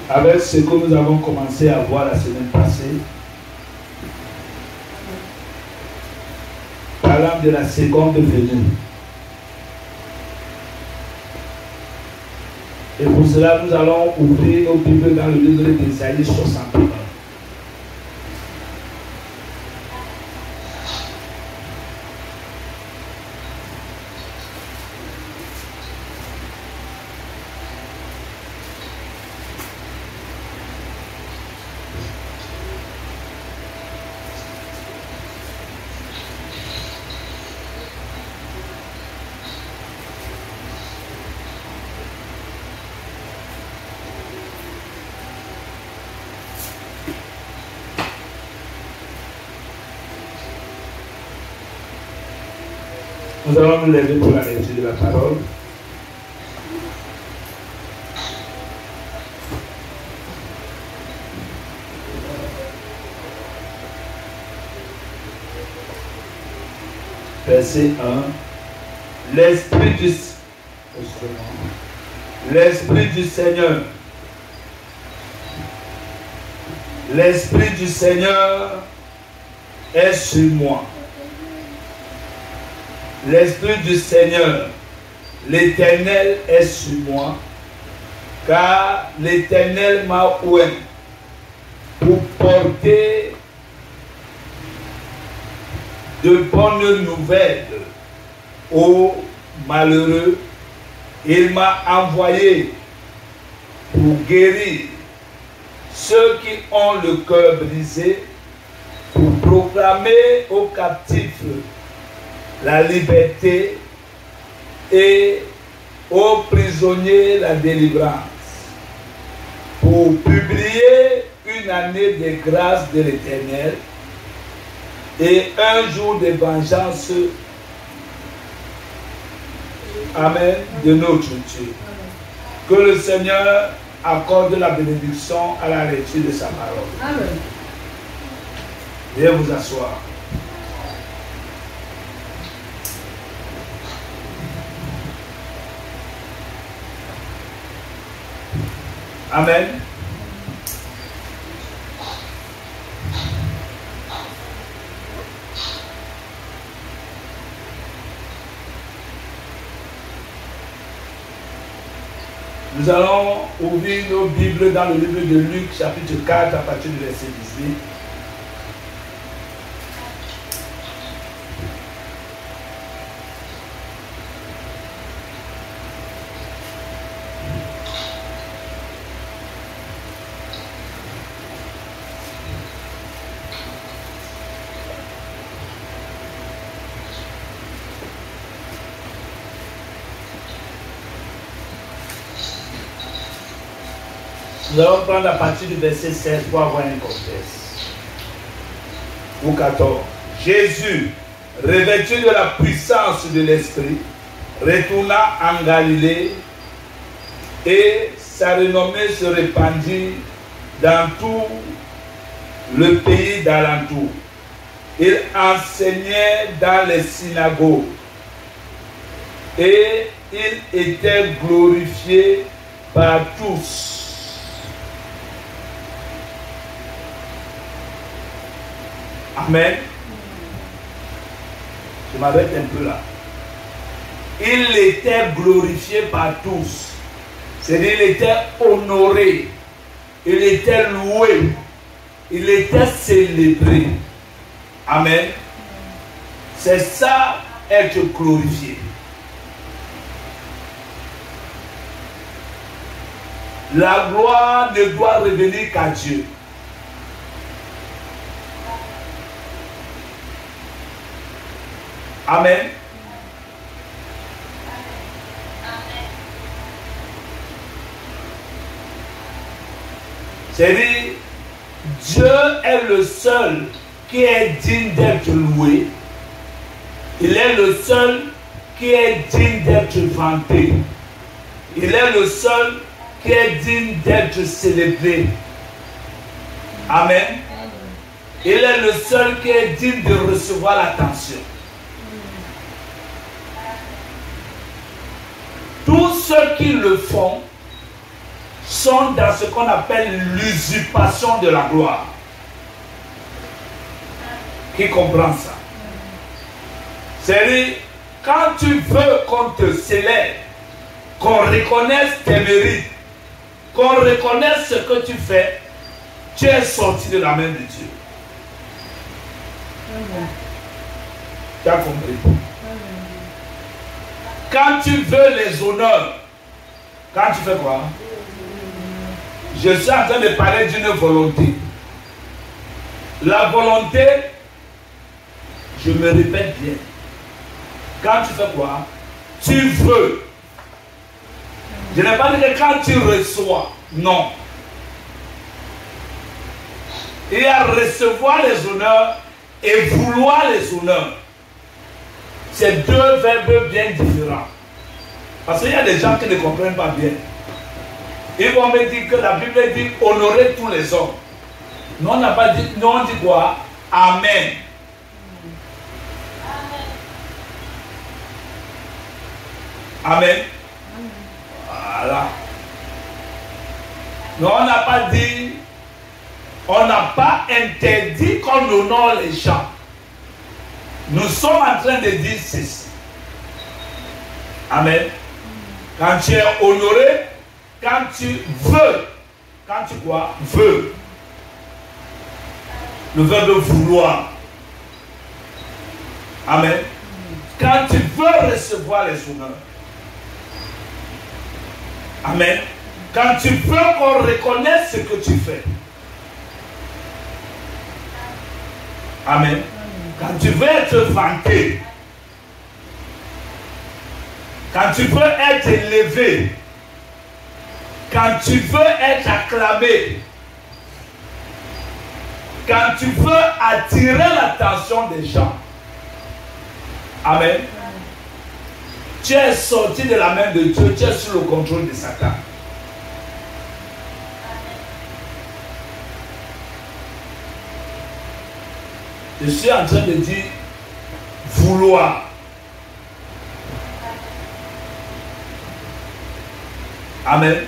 avec ce que nous avons commencé à voir la semaine passée, parlant de la seconde venue. Et pour cela, nous allons ouvrir nos Bibles dans le livre d'Ésaïe 61. Nous allons nous lever pour la lecture de la parole. Verset 1. L'Esprit du Seigneur. L'Esprit du Seigneur est sur moi. L'Esprit du Seigneur, l'Éternel est sur moi, car l'Éternel m'a oint pour porter de bonnes nouvelles aux malheureux. Il m'a envoyé pour guérir ceux qui ont le cœur brisé, pour proclamer aux captifs la liberté et aux prisonniers la délivrance, pour publier une année de grâce de l'Éternel et un jour de vengeance, amen, de notre Dieu. Que le Seigneur accorde la bénédiction à la lecture de sa parole. Amen. Veuillez vous asseoir. Amen. Nous allons ouvrir nos Bibles dans le livre de Luc, chapitre 4, à partir du verset 18. Nous allons prendre à partir du verset 16 pour avoir un contexte. Ou 14. Jésus, revêtu de la puissance de l'Esprit, retourna en Galilée et sa renommée se répandit dans tout le pays d'alentour. Il enseignait dans les synagogues et il était glorifié par tous. Amen. Je m'arrête un peu là. Il était glorifié par tous. C'est-à-dire il était honoré. Il était loué. Il était célébré. Amen. C'est ça, être glorifié. La gloire ne doit revenir qu'à Dieu. Amen. C'est-à-dire, Dieu est le seul qui est digne d'être loué. Il est le seul qui est digne d'être vanté. Il est le seul qui est digne d'être célébré. Amen. Il est le seul qui est digne de recevoir l'attention. Tous ceux qui le font sont dans ce qu'on appelle l'usurpation de la gloire. Qui comprend ça? C'est-à-dire, quand tu veux qu'on te célèbre, qu'on reconnaisse tes mérites, qu'on reconnaisse ce que tu fais, tu es sorti de la main de Dieu. Tu as compris? Quand tu veux les honneurs, quand tu fais quoi? Je suis en train de parler d'une volonté. La volonté, je me répète bien. Quand tu fais quoi? Tu veux. Je n'ai pas dit que quand tu reçois. Non. Il y a recevoir les honneurs et vouloir les honneurs. C'est deux verbes bien différents. Parce qu'il y a des gens qui ne comprennent pas bien. Ils vont me dire que la Bible dit honorer tous les hommes. Nous on n'a pas dit, nous on dit quoi? Amen. Amen. Voilà. Nous on n'a pas dit, on n'a pas interdit qu'on honore les gens. Nous sommes en train de dire ceci. Amen. Quand tu es honoré, quand tu veux, quand tu quoi? Veux. Le verbe vouloir. Amen. Quand tu veux recevoir les honneurs. Amen. Quand tu veux qu'on reconnaisse ce que tu fais. Amen. Quand tu veux être vanté. Quand tu veux être élevé. Quand tu veux être acclamé. Quand tu veux attirer l'attention des gens. Amen. Tu es sorti de la main de Dieu, tu es sous le contrôle de Satan. Je suis en train de dire vouloir. Amen.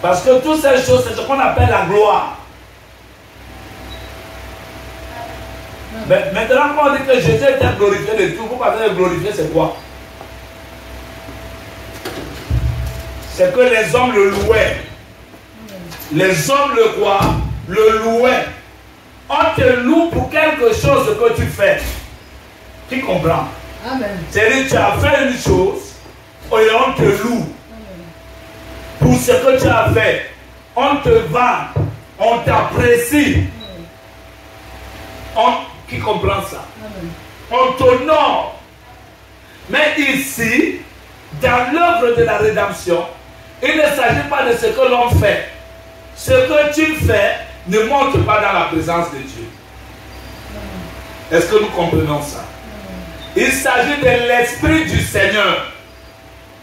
Parce que toutes ces choses, c'est ce qu'on appelle la gloire. Mais maintenant, quand on dit que Jésus était glorifié de tout, vous pensez que glorifier, c'est quoi? C'est que les hommes le louaient. Les hommes le quoi? Le louaient. On te loue pour quelque chose que tu fais. Tu comprends? Amen. C'est-à-dire que tu as fait une chose et on te loue. Pour ce que tu as fait, on te vend, on t'apprécie. Qui comprend ça? On t'honore. Mais ici, dans l'œuvre de la rédemption, il ne s'agit pas de ce que l'on fait. Ce que tu fais ne monte pas dans la présence de Dieu. Est-ce que nous comprenons ça? Il s'agit de l'Esprit du Seigneur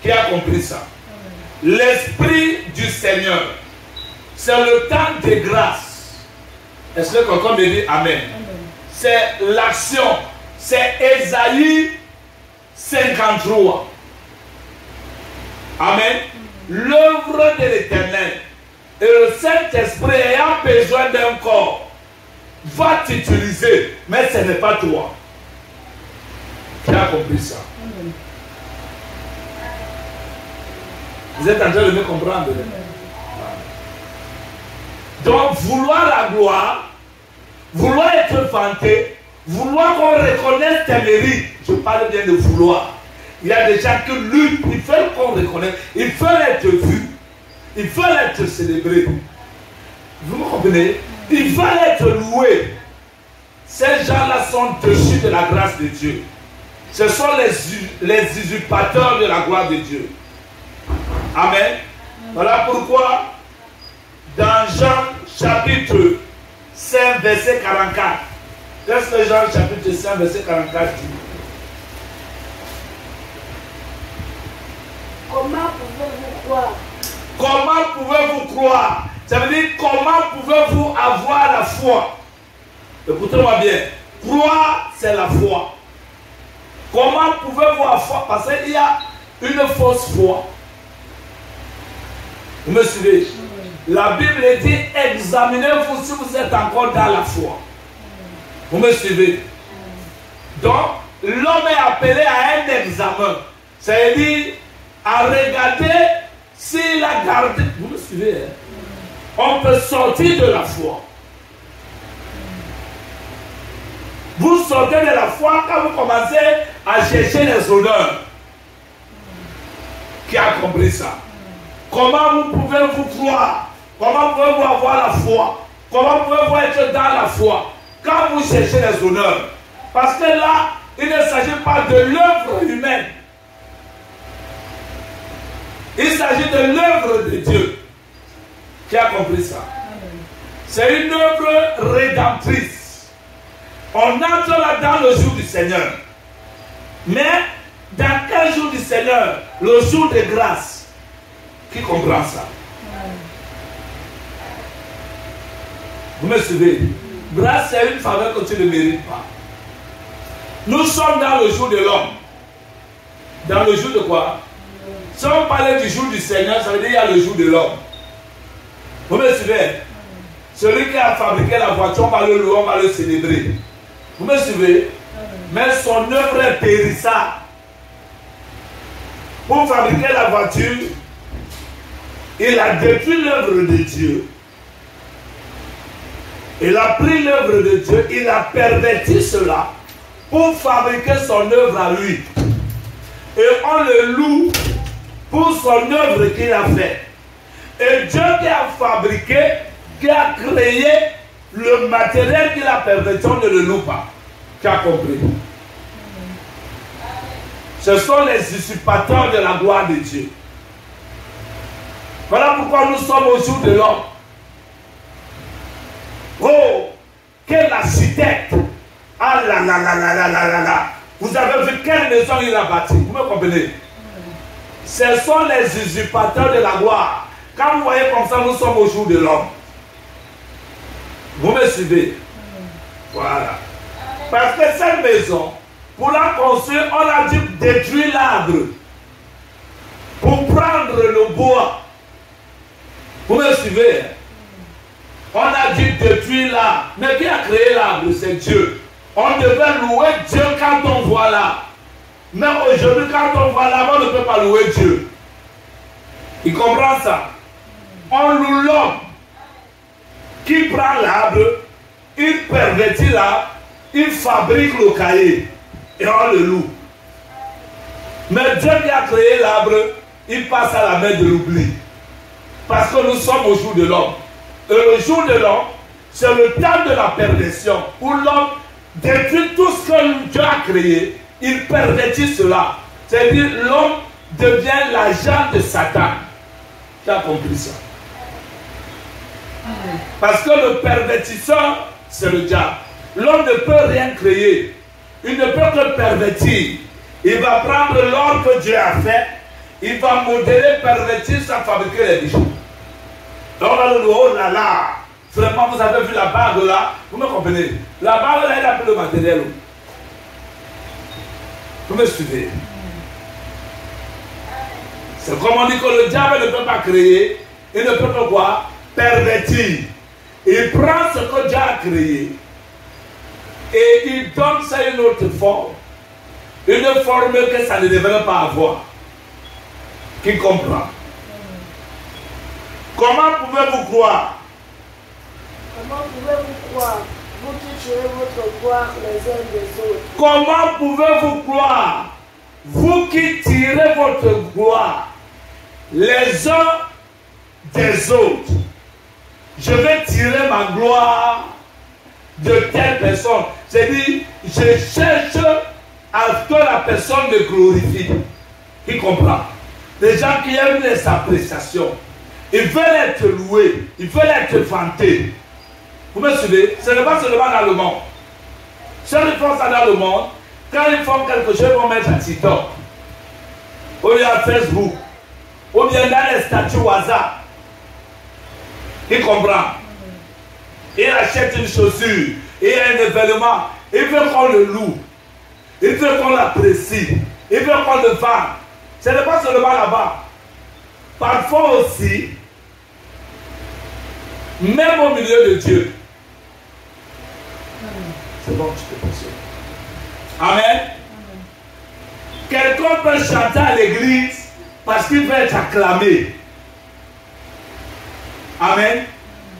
qui a compris ça. L'Esprit du Seigneur. C'est le temps de grâce. Est-ce que quelqu'un me dit Amen? C'est l'action. C'est Ésaïe 53. Amen. L'œuvre de l'Éternel. Et le Saint-Esprit ayant besoin d'un corps va t'utiliser. Mais ce n'est pas toi. Tu as compris ça? Vous êtes en train de me comprendre? Donc, vouloir la gloire, vouloir être vanté, vouloir qu'on reconnaisse tes mérites. Je parle bien de vouloir. Il y a des gens qui luttent, ils veulent qu'on reconnaisse, ils veulent être vus, ils veulent être célébrés. Vous me comprenez? Ils veulent être loués. Ces gens-là sont déchus de la grâce de Dieu. Ce sont les usurpateurs de la gloire de Dieu. Amen. Voilà pourquoi dans Jean chapitre 5 verset 44, qu'est-ce que Jean chapitre 5 verset 44 dit? Comment pouvez-vous croire? Comment pouvez-vous croire? Ça veut dire comment pouvez-vous avoir la foi? Écoutez-moi bien. Croire, c'est la foi. Comment pouvez-vous avoir foi? Parce qu'il y a une fausse foi Vous me suivez? La Bible dit, examinez-vous si vous êtes encore dans la foi. Vous me suivez? Donc, l'homme est appelé à un examen. C'est-à-dire à regarder s'il a gardé. Vous me suivez? Hein? On peut sortir de la foi. Vous sortez de la foi quand vous commencez à chercher les honneurs. Qui a compris ça? Comment vous pouvez vous croire? Comment pouvez-vous avoir la foi? Comment pouvez-vous être dans la foi quand vous cherchez les honneurs? Parce que là, il ne s'agit pas de l'œuvre humaine. Il s'agit de l'œuvre de Dieu. Qui a compris ça? C'est une œuvre rédemptrice. On entre là dans le jour du Seigneur. Mais dans quel jour du Seigneur? Le jour de grâce. Qui comprend ça? Vous me suivez? Grâce, c'est une faveur que tu ne mérites pas. Nous sommes dans le jour de l'homme. Dans le jour de quoi? Si on parlait du jour du Seigneur, ça veut dire qu'il y a le jour de l'homme. Vous me suivez? Celui qui a fabriqué la voiture, on va le louer, on va le célébrer. Vous me suivez? Mais son œuvre est périssable. Pour fabriquer la voiture, il a détruit l'œuvre de Dieu. Il a pris l'œuvre de Dieu, il a perverti cela pour fabriquer son œuvre à lui. Et on le loue pour son œuvre qu'il a faite. Et Dieu qui a fabriqué, qui a créé le matériel qu'il a perverti, on ne le loue pas. Tu as compris? Ce sont les usurpateurs de la gloire de Dieu. Voilà pourquoi nous sommes au jour de l'homme. Oh, quel architecte! Ah là là là là là là là là! Vous avez vu quelle maison il a bâti? Vous me comprenez? Ce sont les usurpateurs de la gloire. Quand vous voyez comme ça, nous sommes au jour de l'homme. Vous me suivez? Voilà. Parce que cette maison, pour la construire, on a dû détruire l'arbre. Pour prendre le bois. Vous me suivez? On a dû détruire l'arbre. Mais qui a créé l'arbre? C'est Dieu. On devait louer Dieu quand on voit l'arbre. Mais aujourd'hui, quand on voit l'arbre, on ne peut pas louer Dieu. Il comprend ça? On loue l'homme qui prend l'arbre, il pervertit l'arbre, il fabrique le cahier et on le loue. Mais Dieu qui a créé l'arbre, il passe à la main de l'oubli. Parce que nous sommes au jour de l'homme. Et le jour de l'homme, c'est le temps de la perversion où l'homme détruit tout ce que Dieu a créé. Il pervertit cela. C'est-à-dire l'homme devient l'agent de Satan. Tu as compris ça? Parce que le pervertisseur, c'est le diable. L'homme ne peut rien créer. Il ne peut que pervertir. Il va prendre l'or que Dieu a fait. Il va modeler, pervertir sans fabriquer les bijoux. Donc on va le dire, oh là là, vraiment vous avez vu la bague là, vous me comprenez? La bague là, elle a pris le matériel. Vous me suivez? C'est comme on dit que le diable ne peut pas créer, il ne peut pas quoi? Pervertir. Il prend ce que Dieu a créé et il donne ça une autre forme. Une forme que ça ne devrait pas avoir. Qui comprend? Comment pouvez-vous croire? Comment pouvez-vous croire, vous qui tirez votre gloire les uns des autres? Comment pouvez-vous croire, vous qui tirez votre gloire les uns des autres? Je vais tirer ma gloire de telle personne. C'est-à-dire, je cherche à ce que la personne me glorifie. Qui comprend? Les gens qui aiment les appréciations. Ils veulent être loués. Ils veulent être vantés. Vous me suivez? Ce n'est pas seulement dans le monde. Ceux qui font ça dans le monde, quand ils font quelque chose, ils vont mettre à TikTok. Ou bien à Facebook. Ou bien dans les statuts WhatsApp. Il comprend. Il achète une chaussure. Il y a un événement. Il veut qu'on le loue. Il veut qu'on l'apprécie. Il veut qu'on le vende. Ce n'est pas seulement là-bas. Parfois aussi, même au milieu de Dieu. C'est bon, tu peux passer. Amen. Quelqu'un peut chanter à l'église parce qu'il veut être acclamé. Amen.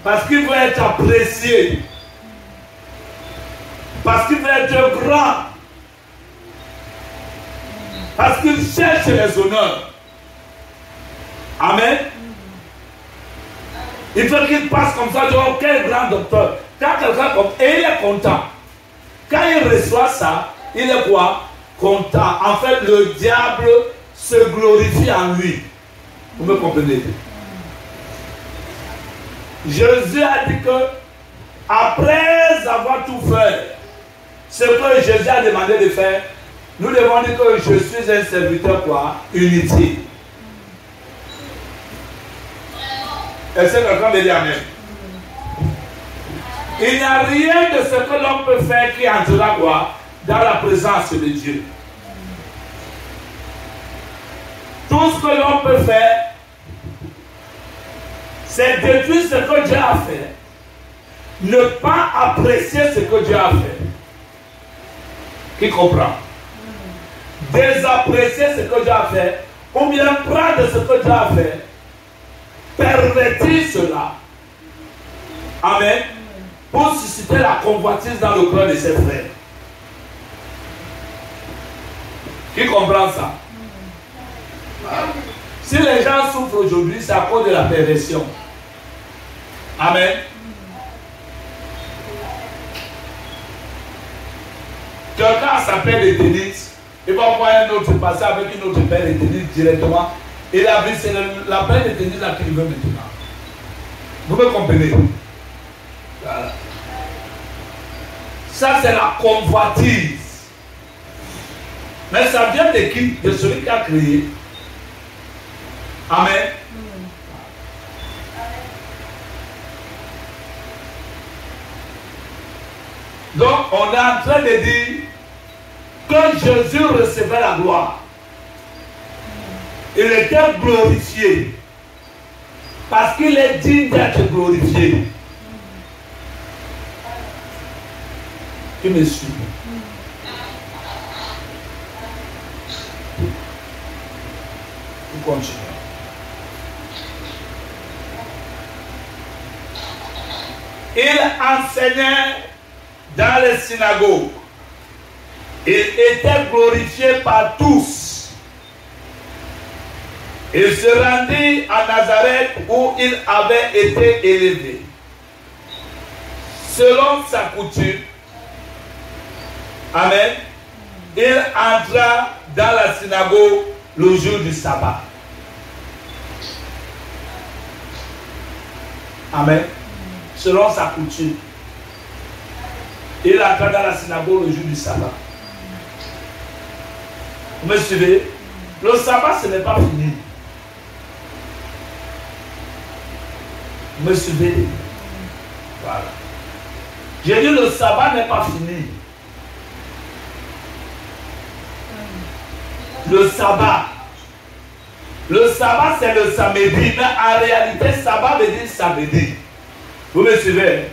Parce qu'il veut être apprécié. Parce qu'il veut être grand. Parce qu'il cherche les honneurs. Amen. Il faut qu'il passe comme ça, oh, quel grand docteur. Quand quelqu'un comme, et il est content. Quand il reçoit ça, il est quoi? Content. En fait, le diable se glorifie en lui. Vous me comprenez? Jésus a dit que, après avoir tout fait, ce que Jésus a demandé de faire, nous devons dire que je suis un serviteur quoi? Inutile. Est-ce que quelqu'un me dit amen? Il n'y a rien de ce que l'homme peut faire qui entrera quoi? Dans la présence de Dieu. Tout ce que l'homme peut faire, c'est détruire ce que Dieu a fait. Ne pas apprécier ce que Dieu a fait. Qui comprend? Désapprécier ce que Dieu a fait, ou bien prendre ce que Dieu a fait, pervertir cela. Amen. Pour susciter la convoitise dans le cœur de ses frères. Qui comprend ça? Si les gens souffrent aujourd'hui, c'est à cause de la perversion. Amen. Quelqu'un a sa paire de tennis, il va voir un autre passer avec une autre paire de tennis directement. Et la vie, c'est la paire de tennis là qu'il veut maintenant. Vous me comprenez? Voilà. Ça, c'est la convoitise. Mais ça vient de qui? De celui qui a créé. Amen. Donc, on est en train de dire que Jésus recevait la gloire. Il était glorifié. Parce qu'il est digne d'être glorifié. Tu me suis? Vous continuez. Il enseignait dans les synagogues. Il était glorifié par tous. Il se rendit à Nazareth où il avait été élevé. Selon sa coutume, amen, il entra dans la synagogue le jour du sabbat. Amen. Selon sa coutume, il entra dans la synagogue le jour du sabbat. Vous me suivez? Le sabbat, ce n'est pas fini. Vous me suivez? Voilà. J'ai dit le sabbat n'est pas fini. Le sabbat. Le sabbat, c'est le samedi. Mais en réalité, sabbat veut dire samedi. Vous me suivez?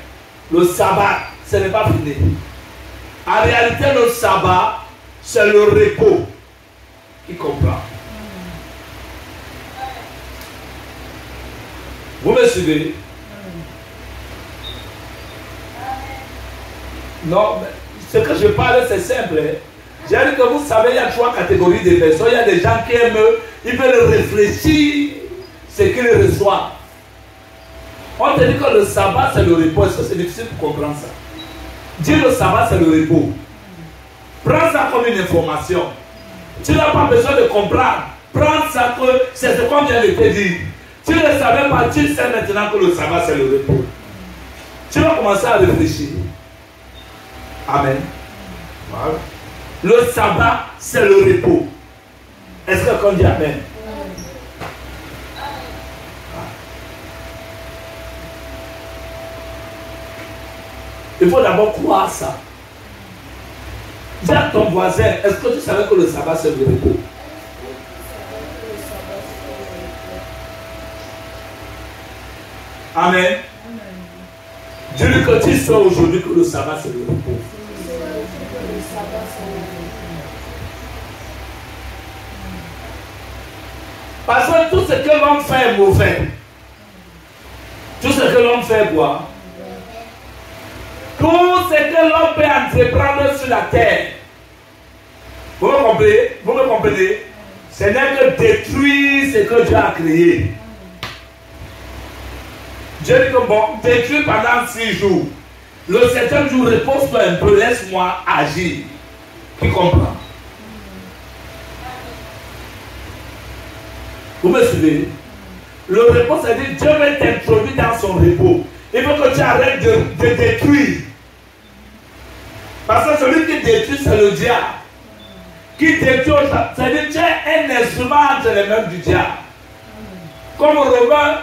Le sabbat, ce n'est pas fini. En réalité, le sabbat, c'est le repos. Qui comprend? Vous me suivez? Non, mais ce que je parle, c'est simple. J'ai dit que vous savez, il y a 3 catégories de personnes. Il y a des gens qui aiment, ils veulent réfléchir ce qu'ils reçoivent. On te dit que le sabbat, c'est le repos. Est-ce que c'est difficile pour comprendre ça? Dire le sabbat, c'est le repos. Prends ça comme une information. Tu n'as pas besoin de comprendre. Prends ça que c'est ce qu'on vient de te dire. Tu ne savais pas, tu sais maintenant que le sabbat, c'est le repos. Tu vas commencer à réfléchir. Amen. Voilà. Le sabbat, c'est le repos. Est-ce qu'on dit amen? Il faut d'abord croire ça. Dis à ton voisin, est-ce que tu savais que le sabbat, c'est le repos? Amen. Je dis que tu sais aujourd'hui que le sabbat c'est le repos. Parce que tout ce que l'homme fait est mauvais. Tout ce que l'homme fait est quoi? Tout ce que l'homme peut entreprendre sur la terre. Vous me comprenez? Vous me comprenez? Ce n'est que détruire ce que Dieu a créé. Dieu dit que bon, détruis pendant 6 jours. Le 7e jour, repose-toi un peu, laisse-moi agir. Qui comprend? Vous me suivez? Le repos, c'est-à-dire Dieu veut t'introduire dans son repos. Il veut que tu arrêtes de détruire. Parce que celui qui détruit, c'est le diable. Qui détruit, c'est-à-dire tu es un instrument entre les mains du diable. Comme Romains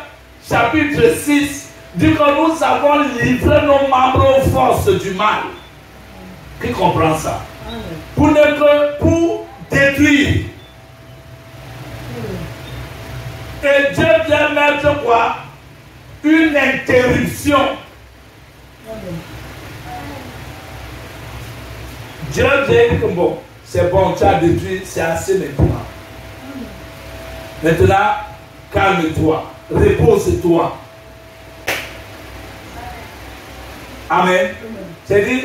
chapitre 6 dit que nous avons livré nos membres aux forces du mal. Qui comprend ça? Pour détruire. Et Dieu vient mettre quoi? Une interruption. Dieu vient dire que bon, c'est bon, tu as détruit, c'est assez maintenant. Maintenant, calme-toi, repose-toi. Amen. C'est-à-dire,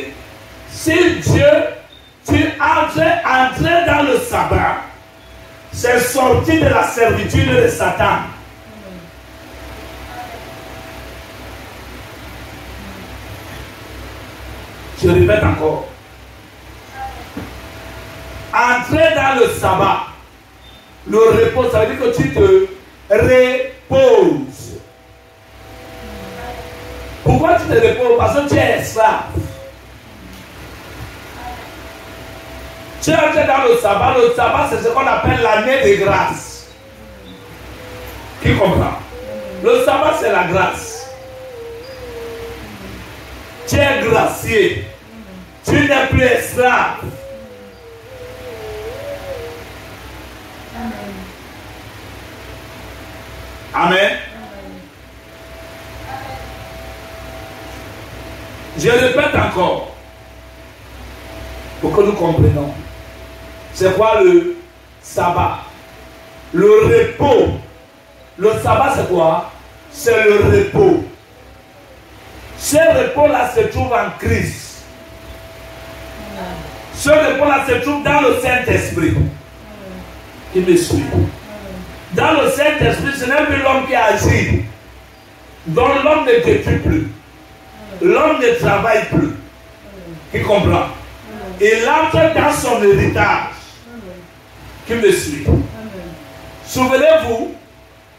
si Dieu, tu entres dans le sabbat, c'est sorti de la servitude de Satan. Je répète encore. Entrer dans le sabbat, le repos, ça veut dire que tu te reposes. Pourquoi tu te reposes? Parce que tu es esclave. Tu entres dans le sabbat c'est ce qu'on appelle l'année de grâce. Qui comprend? Le sabbat c'est la grâce. Tu es gracié. Tu n'es plus esclave. Amen. Je répète encore pour que nous comprenions. C'est quoi le sabbat? Le repos. Le sabbat c'est quoi? C'est le repos. Ce repos-là se trouve en Christ. Ce repos-là se trouve dans le Saint-Esprit. Qui me suit? Dans le Saint-Esprit, ce n'est plus l'homme qui agit. Donc l'homme ne détruit plus. L'homme ne travaille plus. Qui comprend? Il entre dans son héritage. Qui me suit? Souvenez-vous,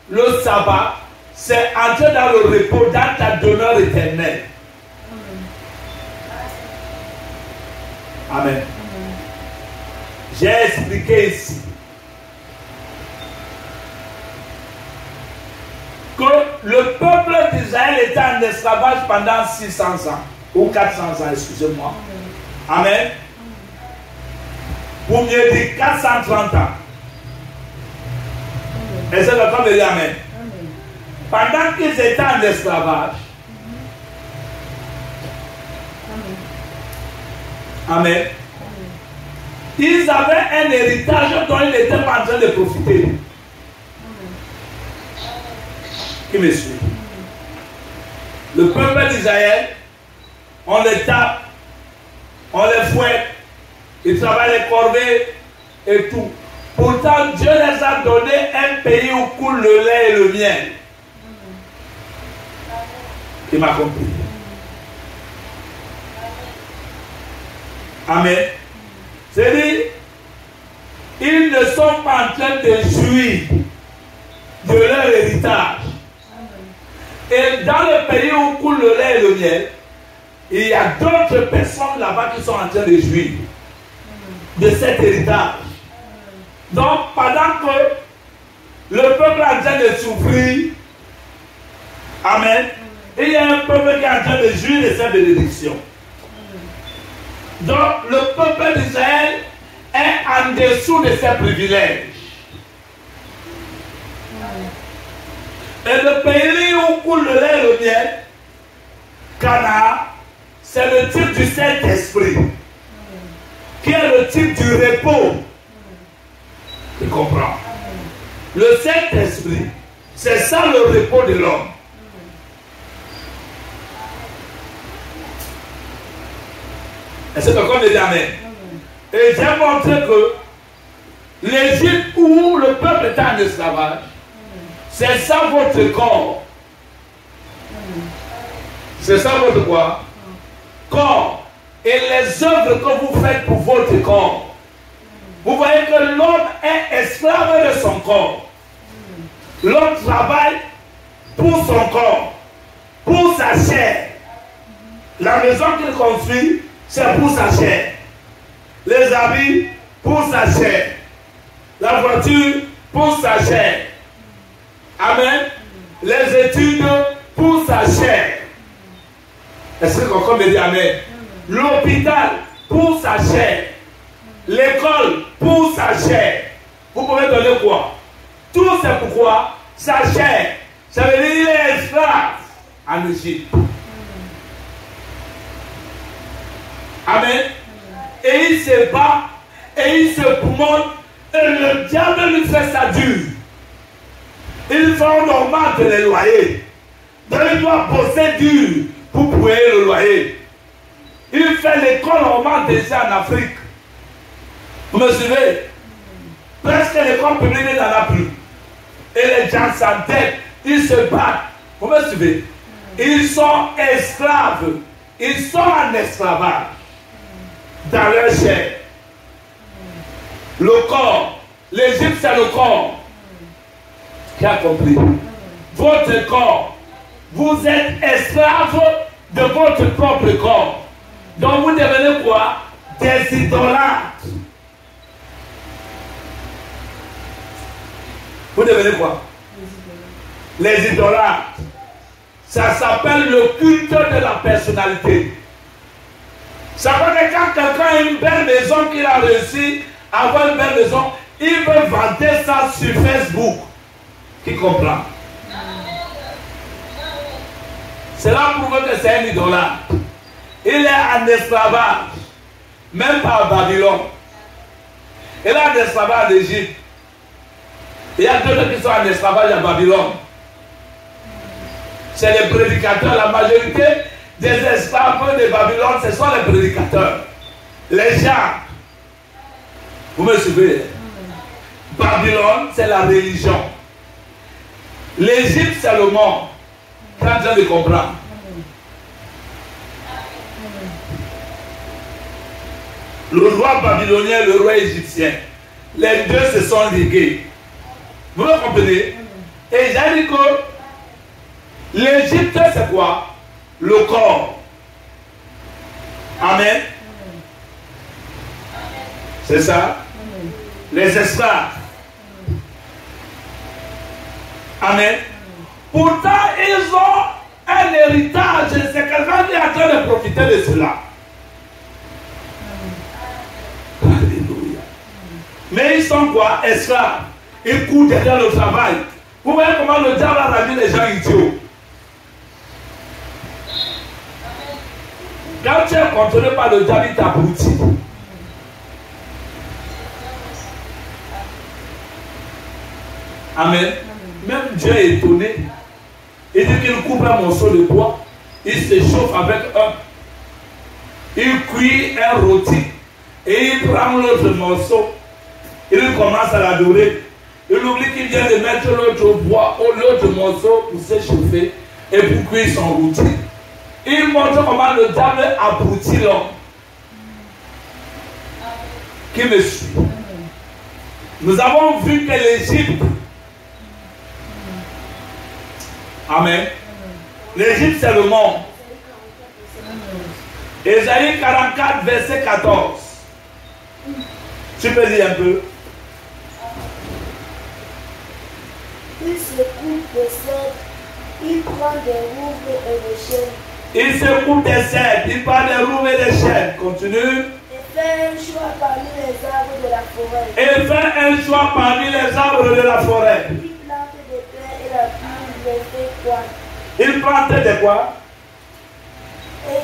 le sabbat, c'est entrer dans le repos, dans ta demeure éternelle. Amen. J'ai expliqué ici que le peuple d'Israël était en esclavage pendant 600 ans, ou 400 ans, excusez-moi. Amen. Pour mieux dire 430 ans. Et c'est le temps de dire Amen. Pendant qu'ils étaient en esclavage, Amen. Ils avaient un héritage dont ils n'étaient pas en train de profiter. Qui me suit? Le peuple d'Israël, on les tape, on les fouette, ils travaillent les corvées et tout. Pourtant, Dieu les a donné un pays où coule le lait et le miel. Il m'a compris. Amen. C'est-à-dire, ils ne sont pas en train de jouir de leur héritage. Et dans le pays où coule le lait et le miel, il y a d'autres personnes là-bas qui sont en train de jouir de cet héritage. Donc, pendant que le peuple est en train de souffrir, Amen, il y a un peuple qui est en train de jouir de cette bénédiction. Donc, le peuple d'Israël est en dessous de ses privilèges. Et le pays où coule le lait et le miel, quand Shekinah, c'est le type du Saint-Esprit, qui est le type du repos. Tu comprends? Le Saint-Esprit, c'est ça le repos de l'homme. Est-ce que quelqu'un me dit amen? Et j'ai montré que l'Égypte où le peuple était en esclavage, c'est ça votre corps. C'est ça votre quoi? Corps. Et les œuvres que vous faites pour votre corps. Vous voyez que l'homme est esclave de son corps. L'homme travaille pour son corps, pour sa chair. La maison qu'il construit, c'est pour sa chair. Les habits, pour sa chair. La voiture, pour sa chair. Amen. Les études, pour sa chair. Est-ce que quelqu'un me dit amen? L'hôpital, pour sa chair. L'école, pour sa chair. Vous pouvez donner quoi? Tout c'est pourquoi sa chair. Ça veut dire qu'il est esclave en Égypte. Amen. Et il se bat, et il se poumonne, et le diable lui fait sa dure. Il fait un normal de les loyers. Donc il doit bosser dur pour payer le loyer. Il fait l'école normale déjà en Afrique. Vous me suivez? Presque l'école publique n'en a plus. Et les gens s'entêtent, ils se battent. Vous me suivez? Ils sont esclaves. Ils sont en esclavage. Dans leur chair. Le corps. L'Égypte, c'est le corps. Qui a compris? Votre corps. Vous êtes esclave de votre propre corps. Donc vous devenez quoi? Des idolâtres. Vous devenez quoi? Les idolâtres. Ça s'appelle le culte de la personnalité. Ça veut dire que quand quelqu'un a une belle maison qu'il a réussi à avoir une belle maison, il veut vanter ça sur Facebook. Qui comprend? Cela prouve que c'est un idolâtre. Il est en esclavage. Même pas à Babylone. Il est en esclavage en Égypte. Il y a d'autres qui sont en esclavage à Babylone. C'est les prédicateurs. La majorité des esclaves de Babylone, ce sont les prédicateurs. Les gens. Vous me suivez? Babylone, c'est la religion. L'Égypte, c'est le monde. Quand je comprends. Le roi babylonien et le roi égyptien. Les deux se sont ligués. Vous me comprenez? Et j'ai dit que l'Égypte, c'est quoi? Le corps. Amen. C'est ça? Les esclaves. Amen. Pourtant, ils ont un héritage. C'est quelqu'un qui est en train de profiter de cela. Alléluia. Mais ils sont quoi? Esclaves. Ils courent derrière le travail. Vous voyez comment le diable a rendu les gens idiots. Quand tu es contrôlé par le diable, il t'abrutit. Amen. Même Dieu est étonné. Il dit qu'il coupe un morceau de bois. Il se chauffe avec un. Il cuit un rôti. Et il prend l'autre morceau. Il commence à l'adorer. Il oublie qu'il vient de mettre l'autre bois ou l'autre morceau pour s'échauffer et pour cuire son rôti. Il montre comment le diable abrutit l'homme. Qui me suit? Nous avons vu que l'Égypte. Amen. L'Égypte, c'est le monde. Ésaïe 44, verset 14. Tu peux lire un peu? Il se coupe des cèdres, il prend des roubles et des chênes. Il se coupe des cèdres, il prend des roubles et des chênes. Continue. Et fait un choix parmi les arbres de la forêt. Et fait un choix parmi les arbres de la forêt. Il plante des pins et la pluie les fait croître. Il plante des quoi? Et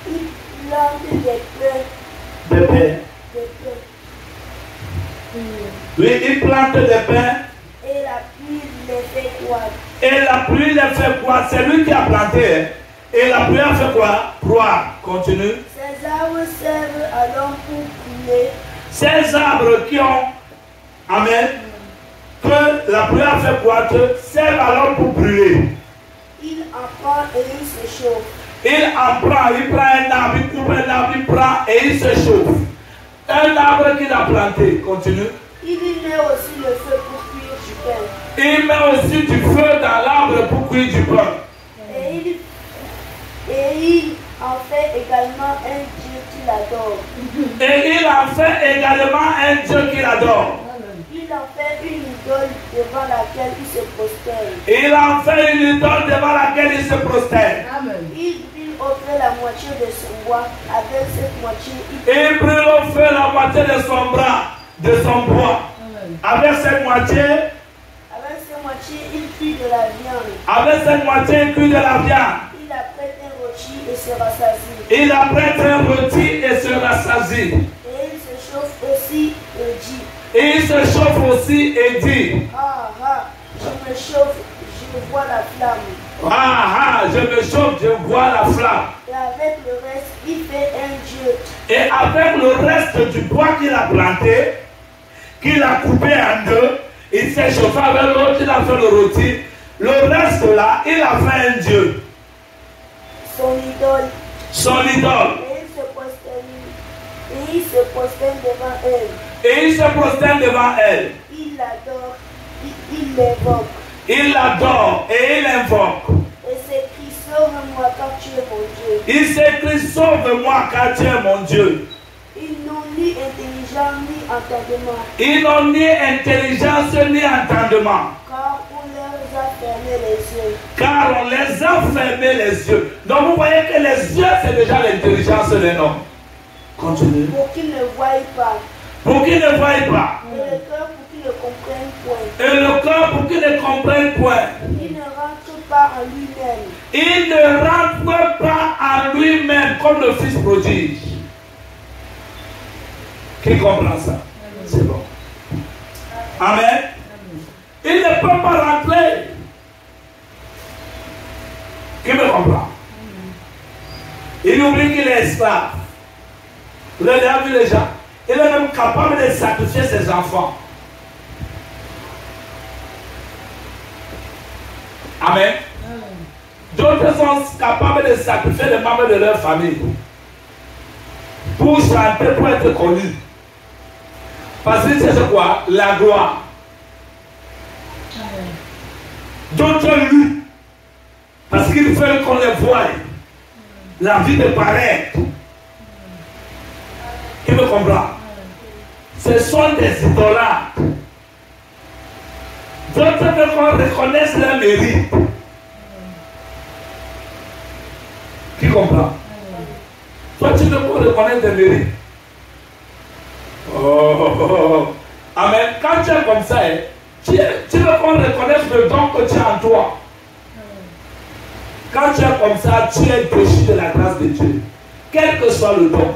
il plante des pins. Des pins. Des pins. Oui, il plante des pins. Et la pluie les fait croître. Et la pluie les fait croître. C'est lui qui a planté. Hein. Et la pluie a fait quoi? Croître. Continue. Ces arbres servent alors pour brûler. Ces arbres qui ont, amen, que la pluie a fait croître, servent alors pour brûler. Il en prend et il se chauffe. Il en prend, il prend un arbre, il coupe un arbre, il prend et il se chauffe. Un arbre qu'il a planté, continue. Il y met aussi le feu pour cuire du pain. Il met aussi du feu dans l'arbre pour cuire du pain. Et il en fait également un Dieu qu'il adore. Et il en fait également un Dieu qu'il adore. Il en fait une idole devant laquelle il se prosterne. Il en fait une idole devant laquelle il se prosterne. Il offre la moitié de son bois. Avec cette moitié, Il brûle au feu la moitié de son bras, de son bois. Avec cette moitié, il cuit de la viande. avec cette moitié, il cuit de la viande. Il apprête un rôti et se rassasie. Il apprête un rôti et se rassasie. Et il se chauffe aussi et dit. Et il se chauffe aussi et dit. Ah ah, je me chauffe, je vois la flamme. Ah ah, je me chauffe, je vois la flamme. Et avec le reste, il fait un Dieu. Et avec le reste du bois qu'il a planté, qu'il a coupé en deux, il s'est chauffé avec l'autre, il a fait le rôti. Le reste là, il a fait un Dieu. Son idole. Son idole. Et il se prosterne devant elle. Et il se prosterne devant elle. Il l'adore, il l'invoque. Il l'adore et il l'invoque. Et s'écrie, sauve-moi car tu es mon Dieu. Il s'écrit, sauve-moi car tu es mon Dieu. Ils n'ont ni intelligence ni entendement. Ils n'ont ni intelligence ni entendement. Car on leur a fermé les yeux. Car on les a fermé les yeux. Donc vous voyez que les yeux, c'est déjà l'intelligence d'un homme. Continue. Pour qu'ils ne voient pas. Pour qu'ils ne voient pas. Et le cœur pour qu'ils ne comprennent point. Et le cœur pour qu'ils ne comprennent point. Il ne rentre pas en lui-même. Il ne rentre pas en lui-même comme le fils prodige. Qui comprend ça? C'est bon. Amen. Il ne peut pas rentrer. Qui me comprend? Il oublie qu'il est esclave. Vous avez déjà vu les gens? Il est même capable de sacrifier ses enfants. Amen. D'autres sont capables de sacrifier les membres de leur famille pour chanter, pour être connus. Parce que c'est quoi? La gloire. D'autres lui, parce qu'ils veulent qu'on les voie. La vie de paraître. Qui me comprend? Ce sont des idolâtres. D'autres veulent qu'on reconnaisse leur mérite. Qui comprend? Toi, tu veux qu'on reconnaisse tes mérites. Oh. Amen. Quand tu es comme ça, tu veux qu'on reconnaisse le don que tu as en toi. Quand tu es comme ça, tu es déchu de la grâce de Dieu. Quel que soit le don.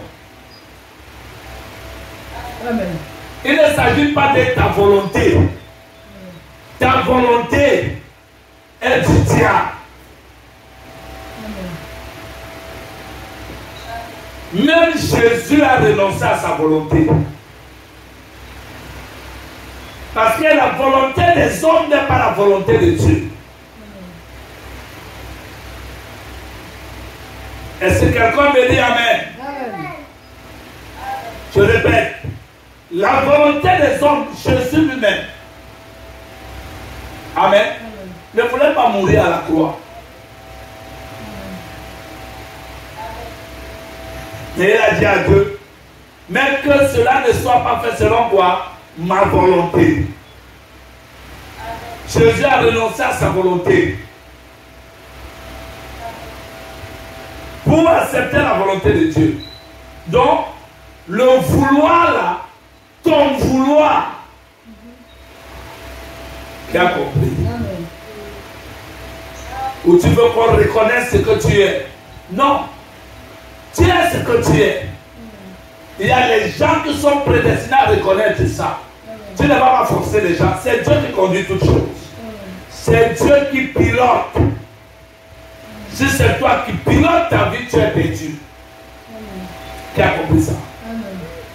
Amen. Il ne s'agit pas de ta volonté. Ta volonté est du diable. Même Jésus a renoncé à sa volonté. Parce que la volonté des hommes n'est pas la volonté de Dieu. Est-ce que quelqu'un me dit Amen? Amen. Je répète. La volonté des hommes, Jésus lui-même. Amen. Ne voulait pas mourir à la croix. Et il a dit à Dieu, mais que cela ne soit pas fait selon quoi? Ma volonté. Jésus a renoncé à sa volonté pour accepter la volonté de Dieu. Donc, le vouloir là, ton vouloir, qui a compris? Ou tu veux qu'on reconnaisse ce que tu es? Non, Tu es ce que tu es. Il y a les gens qui sont prédestinés à reconnaître ça. Tu ne vas pas forcer les gens. C'est Dieu qui conduit toutes choses. C'est Dieu qui pilote. Si c'est toi qui pilotes ta vie, tu es perdu. Qui a compris ça?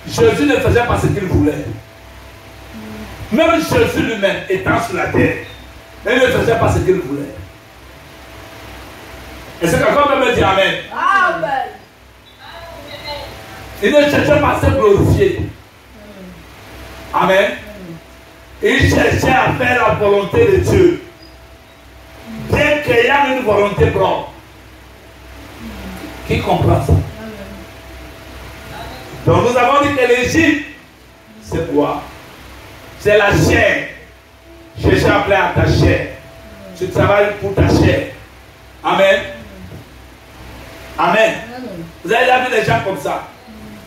Jésus ne faisait pas ce qu'il voulait. Même Jésus lui-même, étant sur la terre, il ne faisait pas ce qu'il voulait. Et c'est quelqu'un peut me dire Amen. Amen. Il ne cherchait pas à se glorifier. Amen. Il cherchait à faire la volonté de Dieu. Bien qu'il y ait une volonté propre. Qui comprend ça? Donc nous avons dit que l'Égypte, c'est quoi? C'est la chair. Cherchez à plaire à ta chair. Tu travailles pour ta chair. Amen. Amen. Vous avez déjà vu des gens comme ça.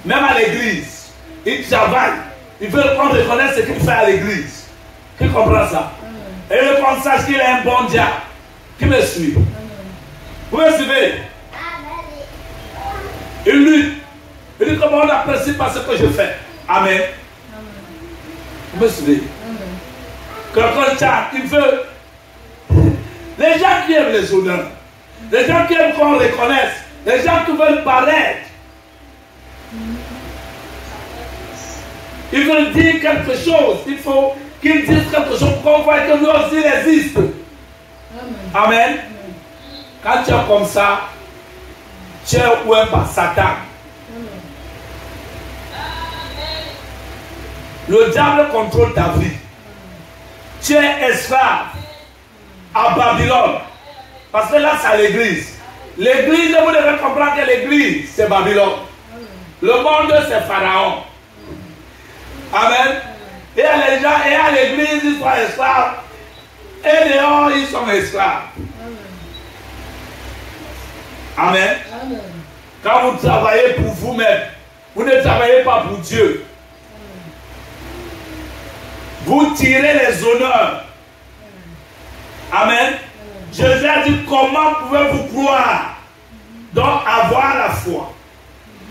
Même à l'église, ils travaillent. Ils veulent qu'on reconnaisse ce qu'il fait à l'église. Qui comprend ça? Et le qu'on sache qu'il est un bon diable. Qui me suit? Vous me suivez? Il lutte. Il dit comment on n'apprécie pas ce que je fais. Amen. Vous me suivez? Quelqu'un chante, il veut. Les gens qui aiment les honneurs, les gens qui aiment qu'on reconnaisse, les gens qui veulent paraître, ils veulent dire quelque chose. Il faut qu'ils disent quelque chose pour qu'on voit que nous aussi il existe. Amen. Quand tu es comme ça, tu es oué par Satan. Le diable contrôle ta vie. Tu es esclave à Babylone. Parce que là, c'est l'église. L'église, vous devez comprendre que l'église, c'est Babylone. Le monde, c'est Pharaon. Amen. Et les gens, et à l'église, ils sont esclaves. Et dehors, ils sont esclaves. Amen. Quand vous travaillez pour vous-même, vous ne travaillez pas pour Dieu. Vous tirez les honneurs. Amen. Jésus a dit comment pouvez-vous croire, donc avoir la foi.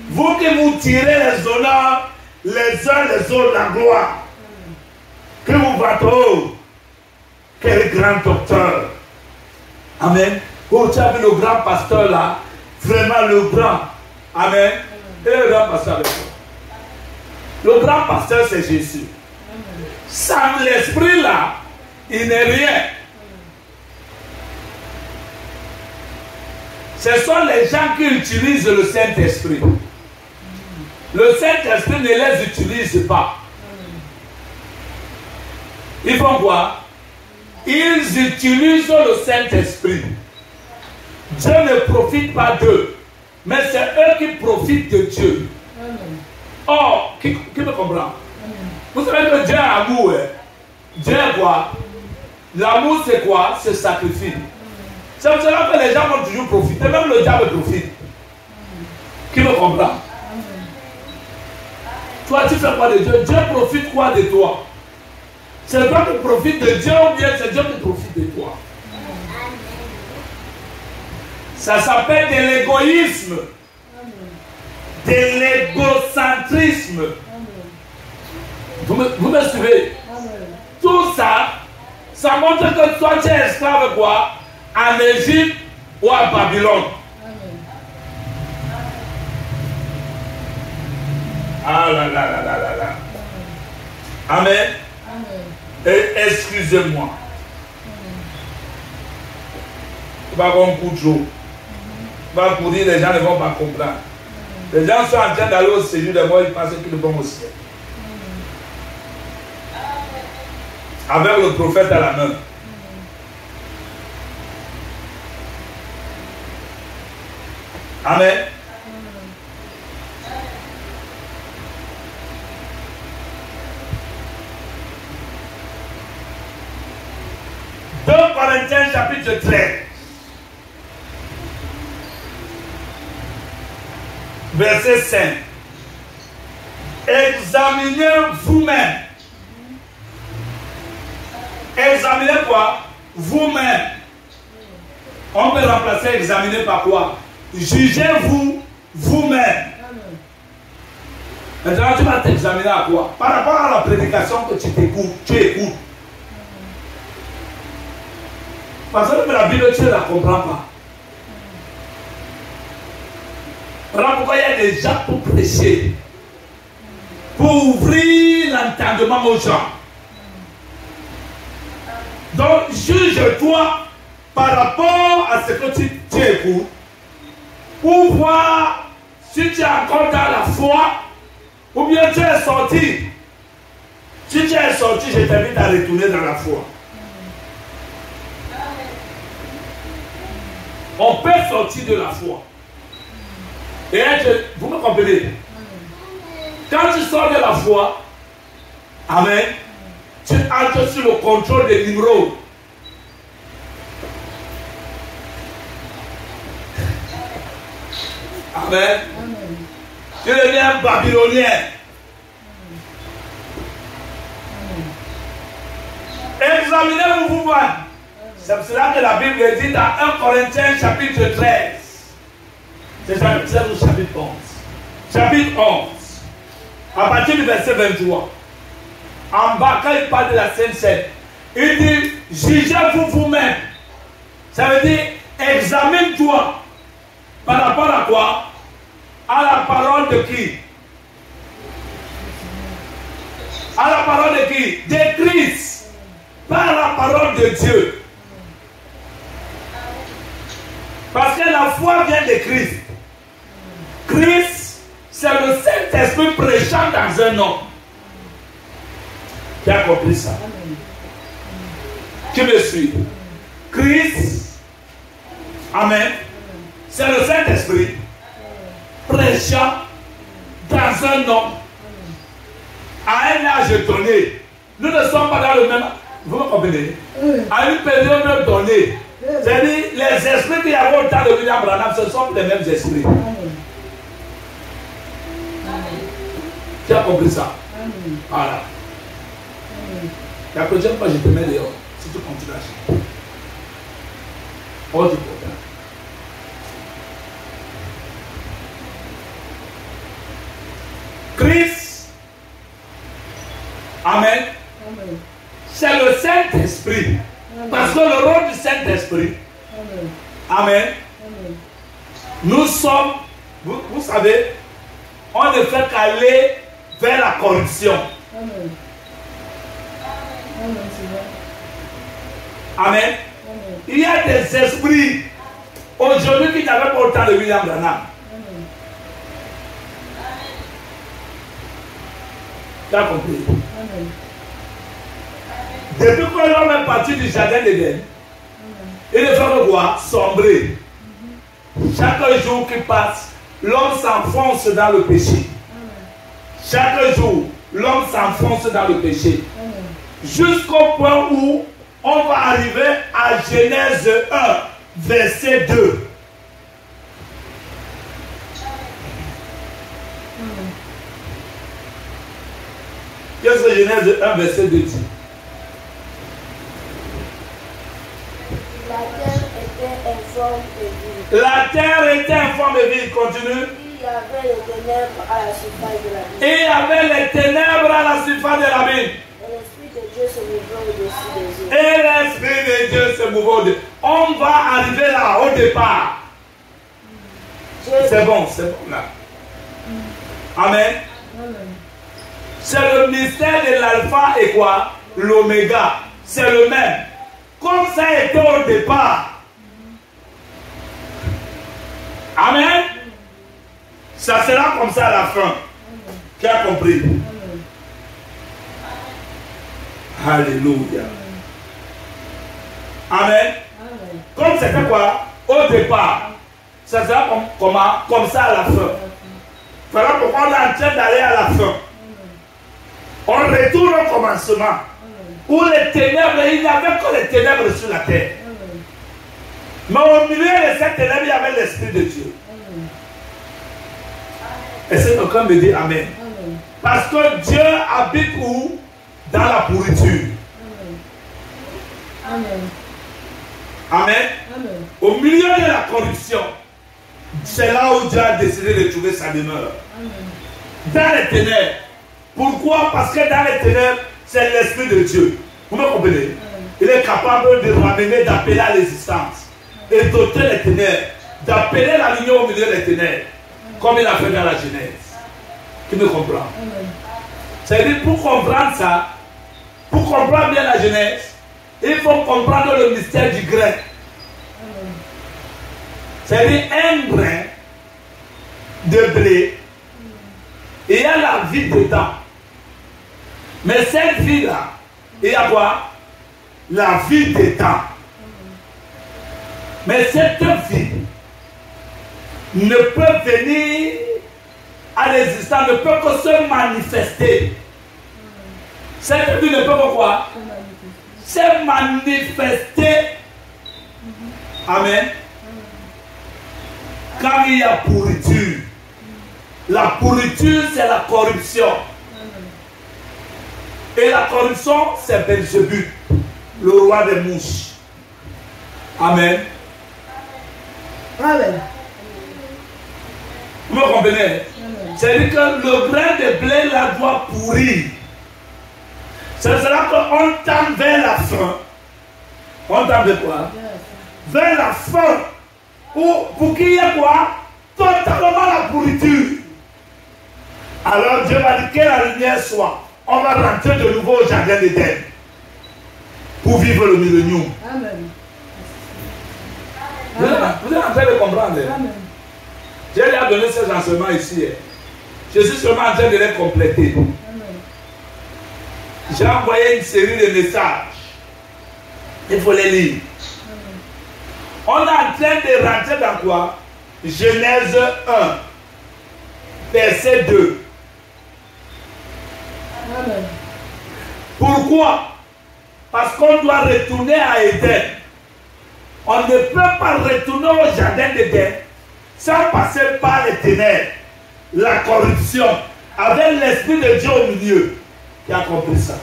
Vous qui vous tirez les honneurs les uns les autres la gloire. Que vous battez, oh, quel grand docteur. Amen. Oh, tu as vu le grand pasteur là, vraiment le grand. Amen. Et le grand pasteur avec toi. Le grand pasteur c'est Jésus. Sans l'esprit là, il n'est rien. Ce sont les gens qui utilisent le Saint-Esprit. Le Saint-Esprit ne les utilise pas. Ils font quoi? Ils utilisent le Saint-Esprit. Dieu ne profite pas d'eux, mais c'est eux qui profitent de Dieu. Or, qui me comprend? Vous savez que Dieu est amour. Dieu est quoi? L'amour c'est quoi? C'est sacrifice. C'est pour cela que les gens vont toujours profiter. Même le diable profite. Qui me comprend? Toi, tu fais quoi de Dieu? Dieu profite quoi de toi? C'est toi qui profites de Dieu ou bien c'est Dieu qui profite de toi? Ça s'appelle de l'égoïsme. De l'égocentrisme. Vous me suivez? Tout ça, ça montre que toi tu es esclave quoi? En Égypte ou à Babylone. Ah là là là là là là. Amen. Et excusez-moi. Tu vas avoir un coup de jour. Tu vas courir, les gens ne vont pas comprendre. Les gens sont en train d'aller au séjour de moi, ils pensent qu'ils vont au ciel. Avec le prophète à la main. Amen. Corinthiens chapitre 13. Verset 5. Examinez vous-même. Examinez quoi? Vous-même. On peut remplacer examiner par quoi? Jugez-vous vous-même. Maintenant, tu vas t'examiner à quoi? Par rapport à la prédication que tu écoutes. Parce que la Bible, tu ne la comprends pas. Voilà pourquoi il y a des gens pour prêcher. Pour ouvrir l'entendement aux gens. Donc, juge-toi par rapport à ce que tu écoutes. Pour voir si tu es encore dans la foi. Ou bien tu es sorti. Si tu es sorti, je t'invite à retourner dans la foi. On peut sortir de la foi. Et vous me comprenez? Quand tu sors de la foi, amen, tu entres sur le contrôle des numéros. Amen. Tu deviens babylonien. Examinez-vous vous-même. C'est pour cela que la Bible dit dans 1 Corinthiens chapitre 13. C'est chapitre 13 ou chapitre 11. Chapitre 11. À partir du verset 23. En bas, quand il parle de la Sainte Seine, il dit, jugez-vous vous-même. Ça veut dire, examine-toi. Par rapport à quoi? À la parole de qui? À la parole de qui? De Christ. Par la parole de Dieu. Parce que la foi vient de Christ. Christ, c'est le Saint-Esprit prêchant dans un homme. Qui a compris ça? Qui me suit? Christ, amen, c'est le Saint-Esprit prêchant dans un homme à un âge donné. Nous ne sommes pas dans le même. Vous me comprenez? À une période donnée. C'est-à-dire, les esprits qu'il y avait au temps de William Branham, ce sont les mêmes esprits. Tu as compris ça? Voilà. La prochaine fois, je te mets dehors. Si tu continues à chanter. Oh, du problème. Christ, amen, c'est le Saint-Esprit. Parce que le rôle du Saint-Esprit, amen, nous sommes, vous savez, on ne fait qu'aller vers la corruption. Amen. Il y a des esprits aujourd'hui qui n'avaient pas autant de William Branham. Tu as compris? Depuis que l'homme est parti du jardin d'Éden, il ne fait quoi? Sombrer. Chaque jour qui passe, l'homme s'enfonce dans le péché. Chaque jour, l'homme s'enfonce dans le péché. Jusqu'au point où on va arriver à Genèse 1, verset 2. Qu'est-ce que Genèse 1, verset 2 dit? La terre était informe et vide. La terre était informe et vide. Continue. Il y avait les ténèbres à la surface de la ville. Et il y avait les ténèbres à la surface de la ville. Et l'Esprit de Dieu se mouvait au-dessus des eaux. Et l'Esprit de Dieu se mouvait au-dessus. On va arriver là, au départ. C'est bon là. Amen. C'est le mystère de l'alpha et quoi? L'oméga. C'est le même. Comme ça a été au départ. Amen. Ça sera comme ça à la fin. Qui a compris? Alléluia. Amen. Comme c'était quoi? Au départ. Ça sera comme ça à la fin. Voilà pourquoi on est en train d'aller à la fin. On retourne au commencement. Où les ténèbres, il n'y avait que les ténèbres sur la terre. Mais au milieu de ces ténèbres, il y avait l'Esprit de Dieu. Est-ce que quelqu'un me dit Amen? Parce que Dieu habite où? Dans la pourriture. Amen. Au milieu de la corruption, C'est là où Dieu a décidé de trouver sa demeure. Dans les ténèbres. Pourquoi? Parce que dans les ténèbres, c'est l'Esprit de Dieu. Vous me comprenez? Il est capable de ramener, d'appeler à l'existence. Et d'ôter les ténèbres. D'appeler la lumière au milieu des ténèbres. Comme il a fait dans la Genèse. Qui me comprend? C'est-à-dire, pour comprendre ça, pour comprendre bien la Genèse, il faut comprendre le mystère du grain. C'est-à-dire, un grain de blé, il y a la vie dedans. Mais cette vie-là, il y a quoi? La vie dedans. Mais cette vie ne peut venir à l'existence, ne peut que se manifester. Cette vie ne peut que quoi? Se manifester. Amen. Quand il y a pourriture. La pourriture, c'est la corruption. Et la corruption, c'est Belzébuth, le roi des mouches. Amen. Amen. Vous me comprenez? C'est-à-dire que le grain de blé là doit pourrir. C'est cela qu'on tend vers la fin. On tend vers quoi? Vers la fin. Pour qu'il y ait quoi? Totalement la pourriture. Alors Dieu va dire que la lumière soit. On va rentrer de nouveau au jardin d'Éden. Pour vivre le millénium. Amen. Vous êtes en train de comprendre? Amen. Dieu lui a donné ces enseignements ici. Je suis seulement en train de les compléter. J'ai envoyé une série de messages. Il faut les lire. On est en train de rentrer dans quoi? Genèse 1, verset 2. Amen. Pourquoi? Parce qu'on doit retourner à Éden. On ne peut pas retourner au jardin d'Éden sans passer par les ténèbres, la corruption, avec l'Esprit de Dieu au milieu. Qui a compris ça?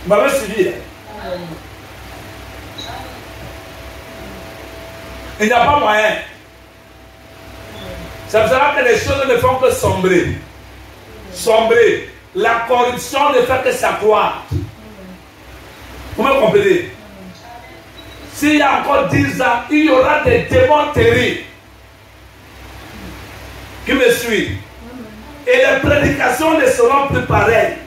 Vous m'avez suivi? Il n'y a pas moyen. C'est pour ça que les choses ne font que sombrer. Sombrer. La corruption ne fait que s'accroître. Vous me comprenez? S'il y a encore 10 ans, il y aura des démons terribles qui me suivent. Et les prédications ne seront plus pareilles.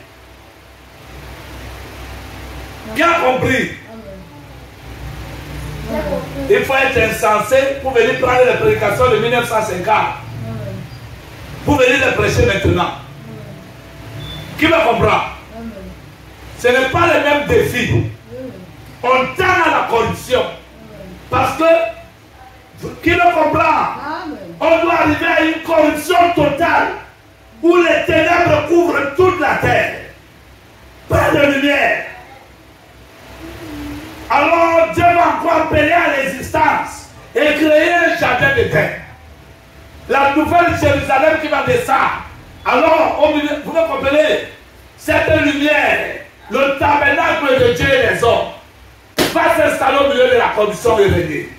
Qui a compris? Il faut être insensé pour venir prendre les prédications de 1950. Pour venir les prêcher maintenant. Qui me comprend? Ce n'est pas le même défi. On tend à la corruption. Parce que, qui me comprend? On doit arriver à une corruption totale où les ténèbres couvrent toute la terre. Pas de lumière. Alors Dieu va encore appeler à l'existence et créer un jardin d'Éden. La nouvelle Jérusalem qui va descendre. Alors, au milieu, vous me comprenez? Cette lumière, le tabernacle de Dieu et les hommes, va s'installer au milieu de la corruption et régner.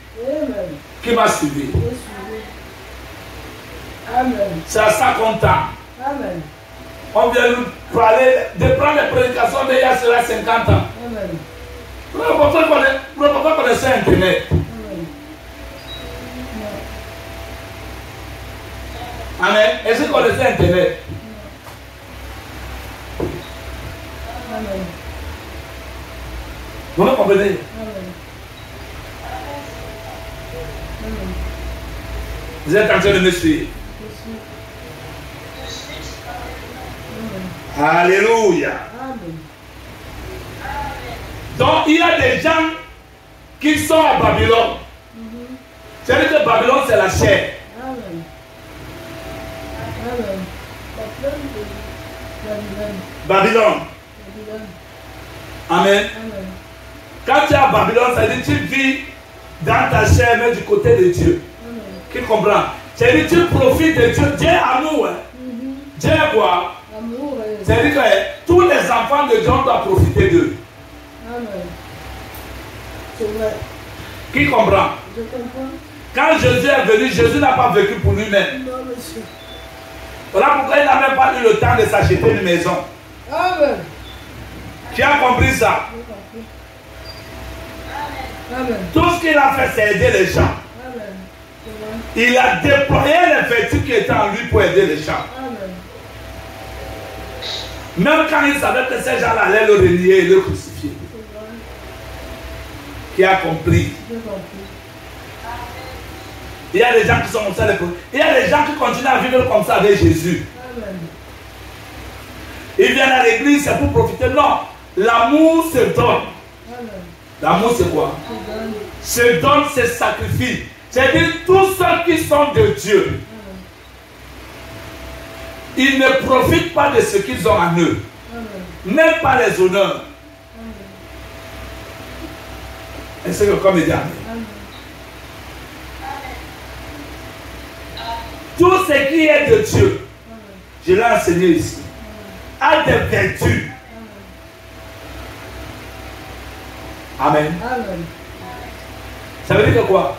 Qui m'a suivi? Amen. C'est à ça qu'on tend. Amen. On vient nous parler de prendre les prédications d'il y a cela 50 ans. Amen. Vous ne pouvez pas connaître Internet. Amen. Est-ce que vous connaissez Internet? Amen. Vous me comprenez? Amen. Amen. Vous êtes en train de me suivre. Alléluia. Amen. Donc il y a des gens qui sont à Babylone. C'est-à-dire que Babylone c'est la chair. Amen. Amen. Babylone. Amen. Amen. Quand tu es à Babylone, ça veut dire que tu vis dans ta chair, mais du côté de Dieu. Amen. Qui comprend? C'est-à-dire que tu profites de Dieu. Dieu est amour. Dieu est quoi? Amour. C'est-à-dire que tous les enfants de Dieu doivent profiter d'eux. Amen. C'est vrai. Qui comprend? Je comprends. Quand Jésus est venu, Jésus n'a pas vécu pour lui-même. Non, monsieur. Voilà pourquoi il n'a même pas eu le temps de s'acheter une maison. Amen. Qui a compris ça? J'ai compris. Amen. Tout ce qu'il a fait, c'est aider les gens. Amen. C'est vrai. Il a déployé les vertus qui étaient en lui pour aider les gens. Amen. Même quand il savait que ces gens allaient le renier et le crucifier. C'est vrai. Qui a compris? J'ai compris. Il y a des gens qui sont comme ça. Il y a des gens qui continuent à vivre comme ça avec Jésus. Amen. Ils viennent à l'église, c'est pour profiter. Non. L'amour se donne. Amen. L'amour, c'est quoi? C'est vrai. Se donne, c'est sacrifice. C'est-à-dire tous ceux qui sont de Dieu. Amen. Ils ne profitent pas de ce qu'ils ont en eux. Amen. Même pas les honneurs. Amen. Est-ce que comme il dit amen? Amen. Tout ce qui est de Dieu, Amen. je l'ai enseigné ici, a des vertus. Amen. Amen. Ça veut dire que quoi?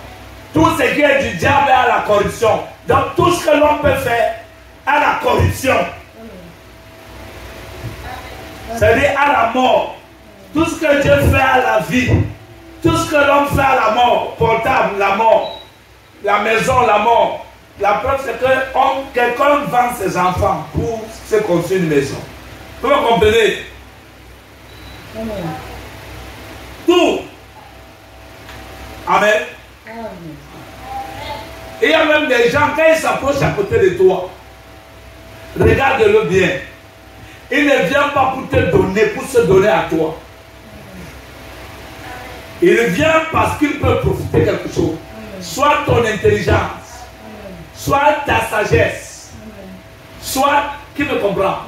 Tout ce qui est du diable est à la corruption. Donc tout ce que l'homme peut faire à la corruption. C'est-à-dire à la mort. Tout ce que Dieu fait à la vie. Tout ce que l'homme fait à la mort. Portable, la mort. La maison, la mort. La preuve c'est que quelqu'un vend ses enfants pour se construire une maison. Vous comprenez? Amen. Tout. Amen. Amen. Et il y a même des gens, quand ils s'approchent à côté de toi, regarde-le bien. Il ne vient pas pour te donner, pour se donner à toi. Il vient parce qu'il peut profiter quelque chose. Soit ton intelligence, soit ta sagesse, soit qui me comprend.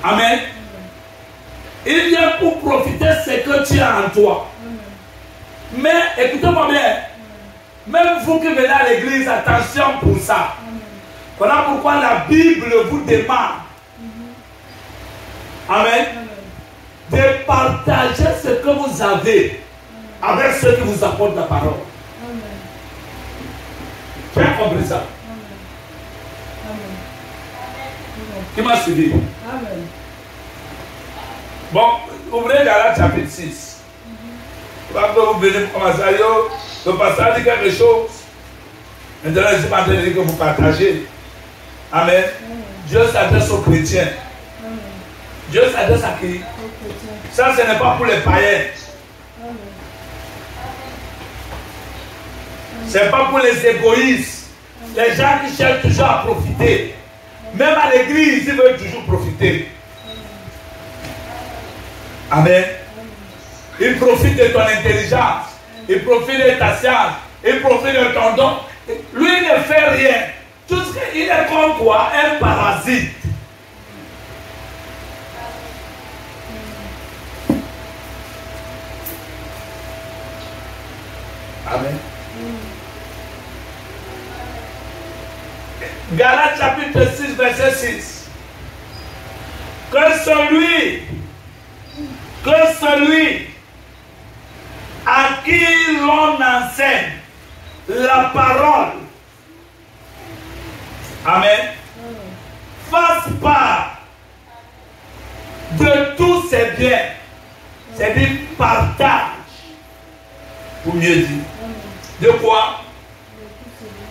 Amen. Il vient pour profiter de ce que tu as en toi. Mais écoutez-moi bien, même vous qui venez à l'église, attention pour ça. Voilà pourquoi la Bible vous demande, amen, de partager ce que vous avez avec ceux qui vous apportent la parole. Tu as compris ça? Qui m'a suivi? Amen. Bon, ouvrez Galates chapitre 6. Quand vous venez commencer à dire, le pasteur dit quelque chose. Maintenant, je ne suis pas en train de dire que vous partagez. Amen. Dieu s'adresse aux chrétiens. Dieu s'adresse à qui? Ça, ce n'est pas pour les païens. Ce n'est pas pour les égoïstes. Les gens qui cherchent toujours à profiter. Même à l'église, ils veulent toujours profiter. Amen. Ils profitent de ton intelligence. Ils profitent de ta science. Ils profitent de ton don. Lui il ne fait rien. Tout ce qu'il est comme quoi, un parasite. Amen. Galates chapitre 6, verset 6. Que celui à qui l'on enseigne la parole, amen, fasse part de tous ses biens, c'est-à-dire partage, pour mieux dire. De quoi?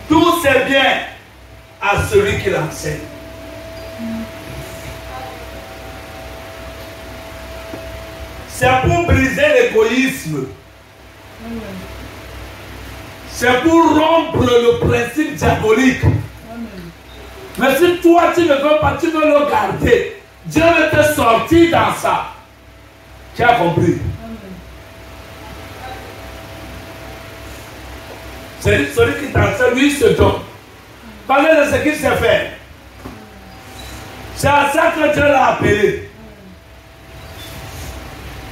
Tous ses biens à celui qui l'enseigne. C'est pour briser l'égoïsme. C'est pour rompre le principe diabolique. Mais si toi tu ne veux pas, tu veux le garder, Dieu veut te sortir dans ça. Tu as compris? C'est celui qui t'enseigne, lui se donne. Parlez de ce qu'il sait faire. C'est à ça que Dieu l'a appelé.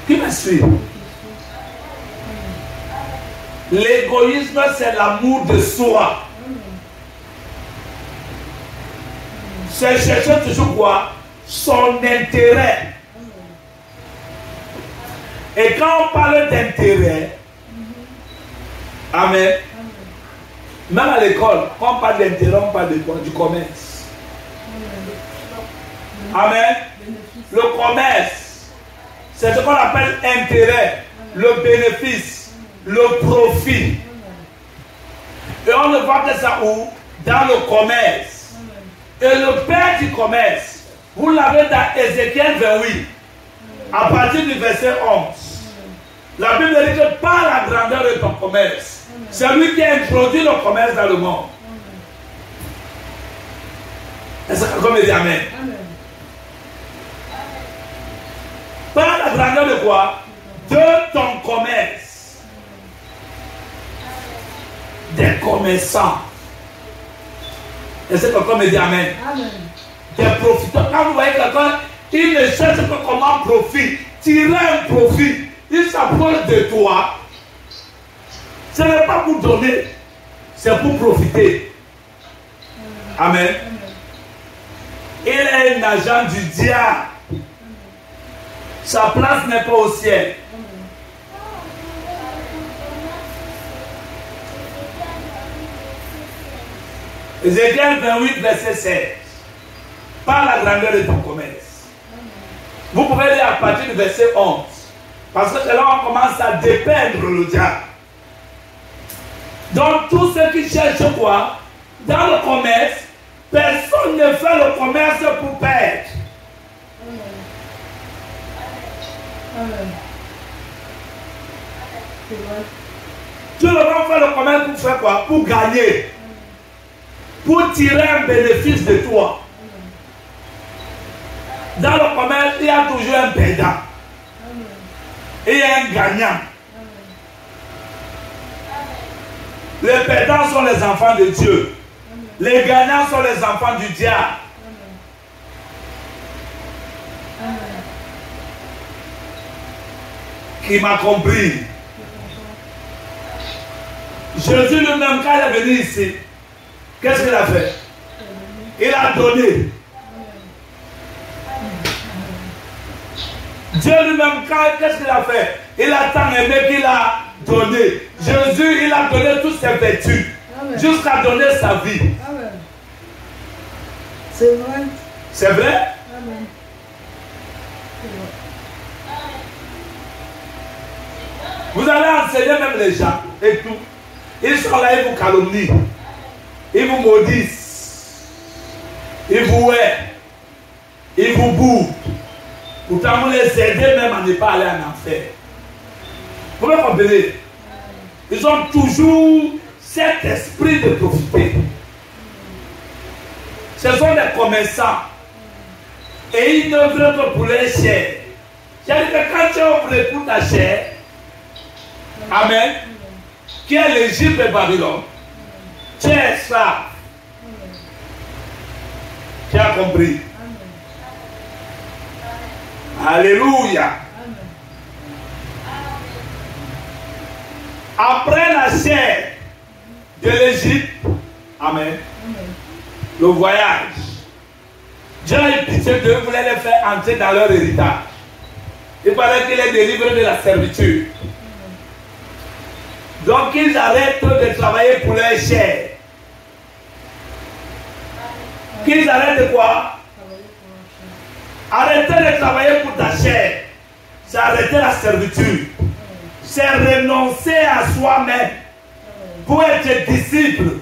Qui me suit? L'égoïsme, c'est l'amour de soi. C'est chercher toujours quoi? Son intérêt. Et quand on parle d'intérêt, amen. Même à l'école, quand on parle d'intérêt, on parle de quoi? Du commerce. Amen. Le commerce, c'est ce qu'on appelle intérêt, le bénéfice, le profit. Et on ne voit que ça où? Dans le commerce. Et le père du commerce, vous l'avez dans Ézéchiel 28, à partir du verset 11. La Bible dit que par la grandeur de ton commerce, c'est lui qui a introduit le commerce dans le monde. Est-ce que quelqu'un me dit amen? Par la grandeur de quoi? De ton commerce. Des commerçants. Est-ce que quelqu'un me dit amen? Des profiteurs. Quand vous voyez quelqu'un, il ne cherche que comment profit, tirer un profit. Il s'approche de toi. Ce n'est pas pour donner, c'est pour profiter. Amen. Il est un agent du diable. Sa place n'est pas au ciel. Ézéchiel 28, verset 16. Par la grandeur de ton commerce. Vous pouvez lire à partir du verset 11. Parce que c'est là on commence à dépeindre le diable. Donc tous ceux qui cherchent quoi? Dans le commerce, personne ne fait le commerce pour perdre. Tout le monde fait le commerce pour faire quoi? Pour gagner. Pour tirer un bénéfice de toi. Dans le commerce, il y a toujours un perdant. Et il y a un gagnant. Les perdants sont les enfants de Dieu. Les gagnants sont les enfants du diable. Qui m'a compris? Jésus lui-même, quand il est venu ici, qu'est-ce qu'il a fait? Il a donné. Dieu lui-même, qu'est-ce qu'il a fait? Il a tant aimé qu'il a donné. Jésus, il a donné toutes ses vertus. Jusqu'à donner sa vie. C'est vrai. C'est vrai? Amen. Vous allez enseigner même les gens et tout. Ils sont là, ils vous calomnient. Ils vous maudissent. Ils vous haient. Ils vous bourrent. Pourtant, vous les aidez même à ne pas aller en enfer. Vous me comprenez? Ils ont toujours cet esprit de profiter. Ce sont des commerçants. Et ils n'œuvrent que pour les chairs. C'est-à-dire que quand tu œuvres pour ta chair, amen, qui est l'Égypte et Babylone, tu es esclave. Tu as compris? Alléluia. Après la chair de l'Égypte, amen, le voyage, Dieu a eu pitié d'eux, voulait les faire entrer dans leur héritage. Il fallait qu'ils les délivrent de la servitude. Donc ils arrêtent de travailler pour leur chair. Qu'ils arrêtent de quoi? Arrêter de travailler pour ta chair, c'est arrêter la servitude. C'est renoncer à soi-même pour être disciple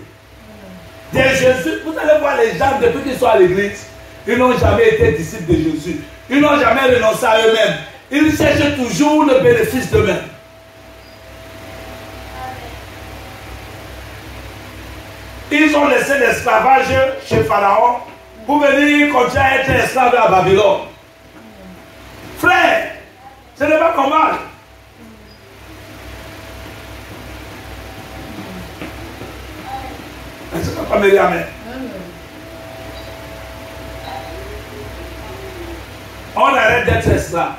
de Jésus. Vous allez voir les gens depuis qu'ils sont à l'église, ils n'ont jamais été disciples de Jésus. Ils n'ont jamais renoncé à eux-mêmes. Ils cherchent toujours le bénéfice d'eux-mêmes. Ils ont laissé l'esclavage chez Pharaon pour venir continuer à être esclaves à Babylone. Frère, ce n'est pas normal. Est-ce que pas me dire amen? On arrête d'être esclave.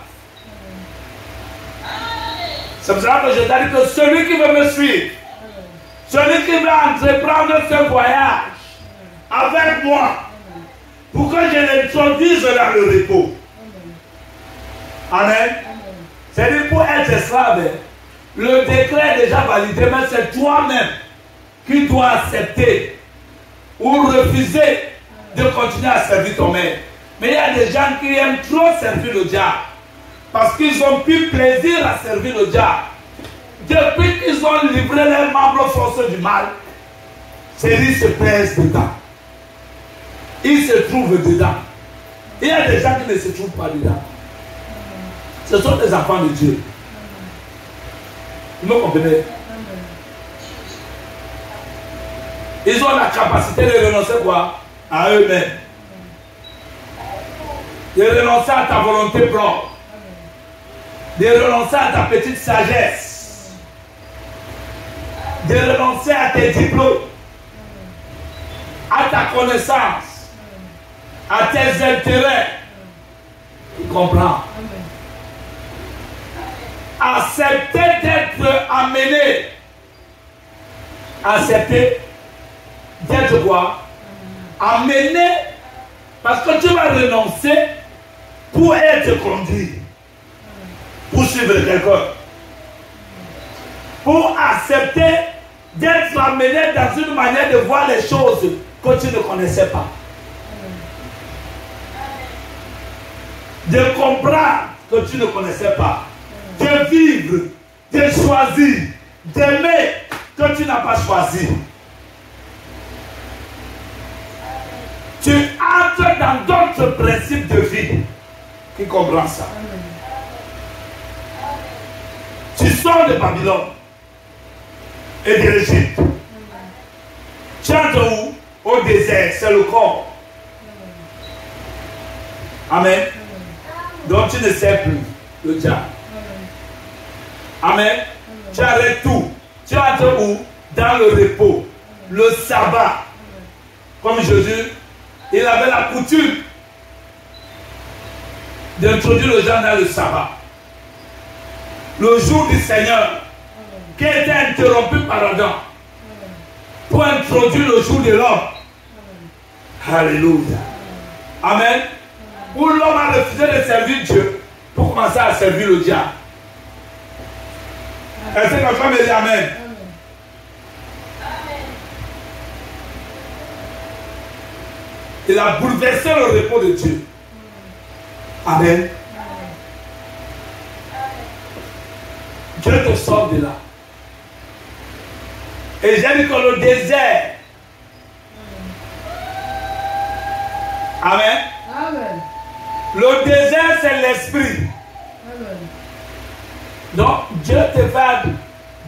C'est pour ça que je t'ai dit que celui qui veut me suivre, celui qui veut entreprendre ce voyage avec moi, pour que je l'introduise dans le repos. Amen. C'est-à-dire pour être esclave, le décret est déjà validé, mais c'est toi-même qui dois accepter ou refuser de continuer à servir ton maître. Mais il y a des gens qui aiment trop servir le diable parce qu'ils ont pris plaisir à servir le diable. Depuis qu'ils ont livré les membres forcés du mal, ils se plaisent dedans. Ils se trouvent dedans. Il y a des gens qui ne se trouvent pas dedans. Ce sont des enfants de Dieu. Vous me comprenez? Ils ont la capacité de renoncer quoi? À eux-mêmes. De renoncer à ta volonté propre. De renoncer à ta petite sagesse. De renoncer à tes diplômes. À ta connaissance. À tes intérêts. Tu comprends? Accepter d'être amené. Accepter d'être quoi? Amené. Parce que tu vas renoncer pour être conduit. Pour suivre quelqu'un. Pour accepter d'être amené dans une manière de voir les choses que tu ne connaissais pas. De comprendre que tu ne connaissais pas. De vivre, de choisir, d'aimer que tu n'as pas choisi. Tu entres dans d'autres principes de vie. Qui comprend ça? Tu sors de Babylone et de l'Égypte. Tu entres où? Au désert, c'est le corps. Amen. Donc tu ne sais plus le diable. Amen. Tu arrêtes tout. Tu entres où? Dans le repos. Le sabbat. Comme Jésus, il avait la coutume d'introduire les gens dans le sabbat. Le jour du Seigneur, qui était interrompu par Adam, pour introduire le jour de l'homme. Alléluia. Amen. Où l'homme a refusé de servir Dieu pour commencer à servir le diable. Est-ce que quelqu'un me dit Amen? Il a bouleversé le repos de Dieu. Amen. Dieu te sort de là. Et j'ai dit que le désert. Amen. Amen. Le désert, c'est l'esprit. Amen. Donc, Dieu te va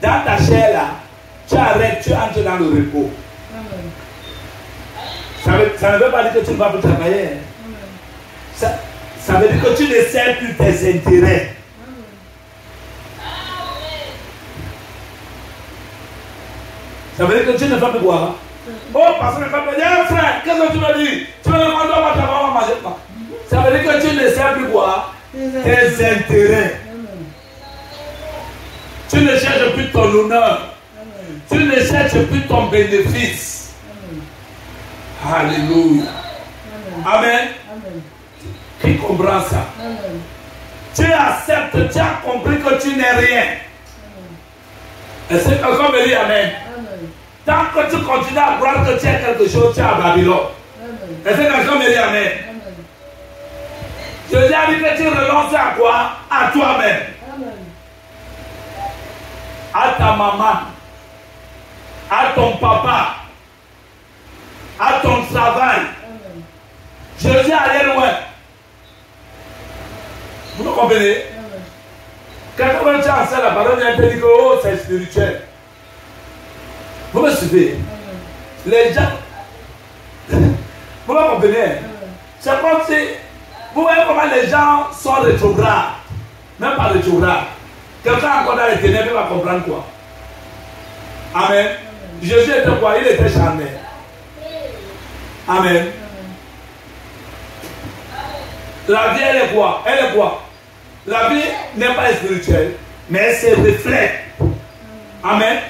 dans ta chair là. Tu arrêtes, tu entres dans le repos. Amen. Ça ne veut pas dire que tu ne vas plus travailler. Amen. Ça veut dire que tu ne sers plus tes intérêts. Ça veut dire que tu ne fais plus quoi? Oh, parce que quand tu dis, hey, frère, qu'est-ce que tu me dis? Tu me demandes à ta maman manger quoi? Ça veut dire que tu ne sers plus quoi? Tes intérêts. Tu ne cherches plus ton honneur. Tu ne cherches plus ton bénéfice. Alléluia. Amen. Qui comprend ça? Tu acceptes, tu as compris que tu n'es rien. Est-ce que quelqu'un me dit Amen? Tant que tu continues à croire que tu es quelque chose, tu es à Babylone. Est-ce que quelqu'un me dit Amen? Je dis à lui que tu renonces à quoi? À toi-même. À ta maman. À ton papa. À ton travail. Jésus allait loin. Vous me comprenez? Quand on tient ça, la parole vient te dire que oh, c'est spirituel. Vous me suivez? Les gens. Vous me comprenez? C'est comme si. Vous voyez comment les gens sont rétrogrades. Même pas rétrogrades. Quelqu'un encore dans les ténèbres, il va comprendre quoi? Amen. Jésus était quoi? Il était charnel. Amen. La vie, elle est quoi? Elle est quoi? La vie n'est pas spirituelle, mais elle se reflète. Amen.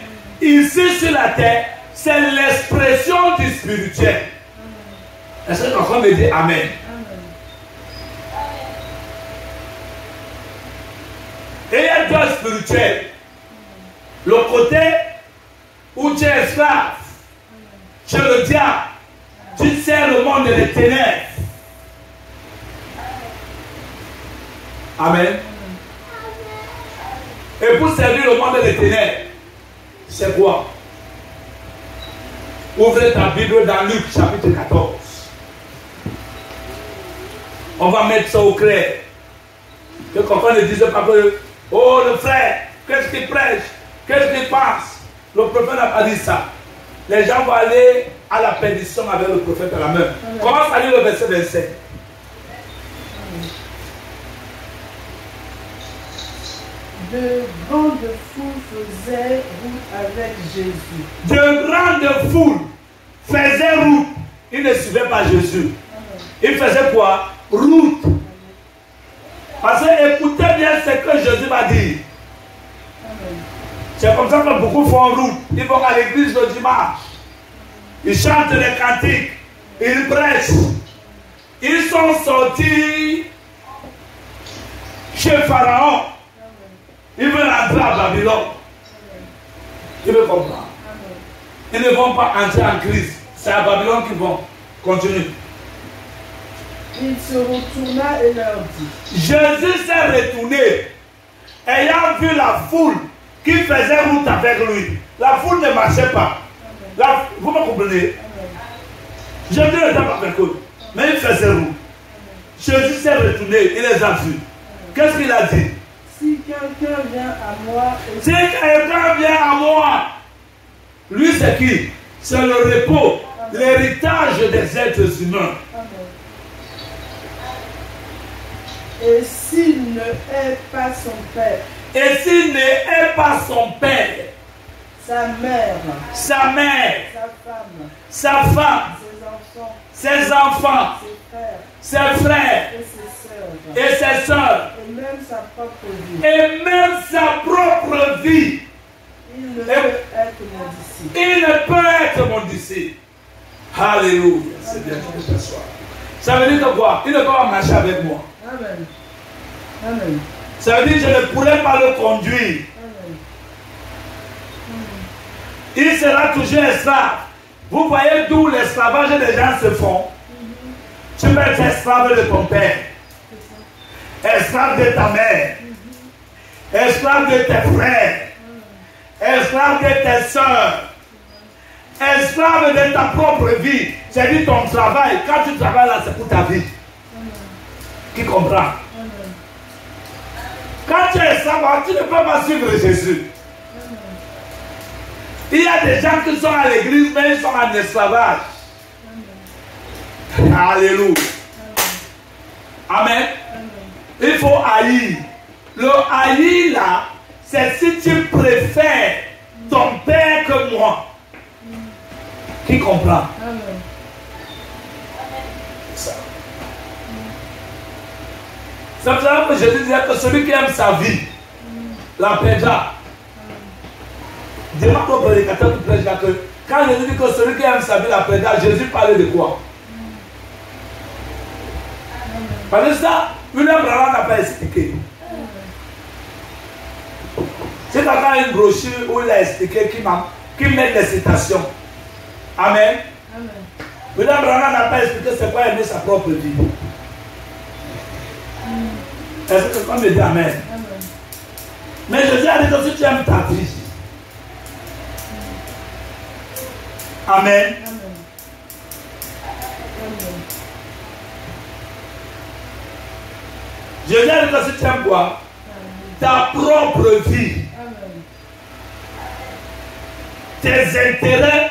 Ici sur la terre, c'est l'expression du spirituel. Est-ce que quelqu'un me dit Amen? Et toi spirituel. Le côté où tu es esclave, tu es le diable, tu sers le monde des ténèbres. Amen. Et pour servir le monde des ténèbres, c'est quoi? Ouvrez ta Bible dans Luc chapitre 14. On va mettre ça au clair. Que quelqu'un ne dise pas que, oh le frère, qu'est-ce qu'il prêche? Qu'est-ce qu'il pense? Le prophète n'a pas dit ça. Les gens vont aller à la perdition avec le prophète à la main. Commence à lire le verset 27. De grandes foules faisaient route avec Jésus. De grandes foules faisaient route. Ils ne suivaient pas Jésus. Ils faisaient quoi? Route. Parce que écoutez bien ce que Jésus va dire. C'est comme ça que beaucoup font route. Ils vont à l'église le dimanche. Ils chantent les cantiques. Ils prêchent. Ils sont sortis chez Pharaon. Ils veulent entrer à Babylone. Ils veulent comprendre. Ils ne vont pas entrer en crise. C'est à Babylone qu'ils vont. Continue. Il se retourna et leur dit. Jésus s'est retourné, ayant vu la foule qui faisait route avec lui. La foule ne marchait pas. Vous me comprenez? Jésus n'était pas avec eux, mais il faisait route. Jésus s'est retourné, il les a vus. Qu'est-ce qu'il a dit? Si quelqu'un vient à moi, si quelqu'un vient à moi, lui c'est qui? C'est le repos, l'héritage des êtres humains. Et s'il ne hait pas son père, et s'il ne hait pas son père, sa mère, sa mère, sa femme, sa femme, ses enfants, ses frères, et ses sœurs, et même sa propre vie, et même sa propre vie, il ne peut être mon disciple. Il ne peut être mon disciple. Alléluia. C'est bien que je t'assoie. Ça veut dire que quoi? Il ne peut pas marcher avec moi. Amen. Amen. Ça veut dire que je ne pourrais pas le conduire. Amen. Il sera toujours esclave. Vous voyez d'où l'esclavage des gens se font. Tu peux être esclave de ton père, esclave de ta mère, esclave de tes frères, esclave de tes soeurs, esclave de ta propre vie. C'est dit ton travail. Quand tu travailles là, c'est pour ta vie. Qui comprend? Quand tu es esclave, tu ne peux pas suivre Jésus. Il y a des gens qui sont à l'église, mais ils sont en esclavage. Alléluia. Amen. Il faut haïr. Le haïr là, c'est si tu préfères ton père que moi. Qui comprend? Ça. C'est pour ça que Jésus disait que celui qui aime sa vie la perdra. Demande au prédicateur qui prêche là que quand Jésus dit que celui qui aime sa vie la perdra, Jésus parlait de quoi? Parce que ça, William Branham n'a pas expliqué. C'est quelqu'un a une brochure où il a expliqué qui met des citations. Amen. William Branham n'a pas expliqué c'est quoi aimer sa propre vie. Est-ce que quelqu'un me dit amen? Mais Jésus a dit que si tu aimes ta vie, amen. Jésus a dit que si tu aimes quoi? Ta propre vie, tes intérêts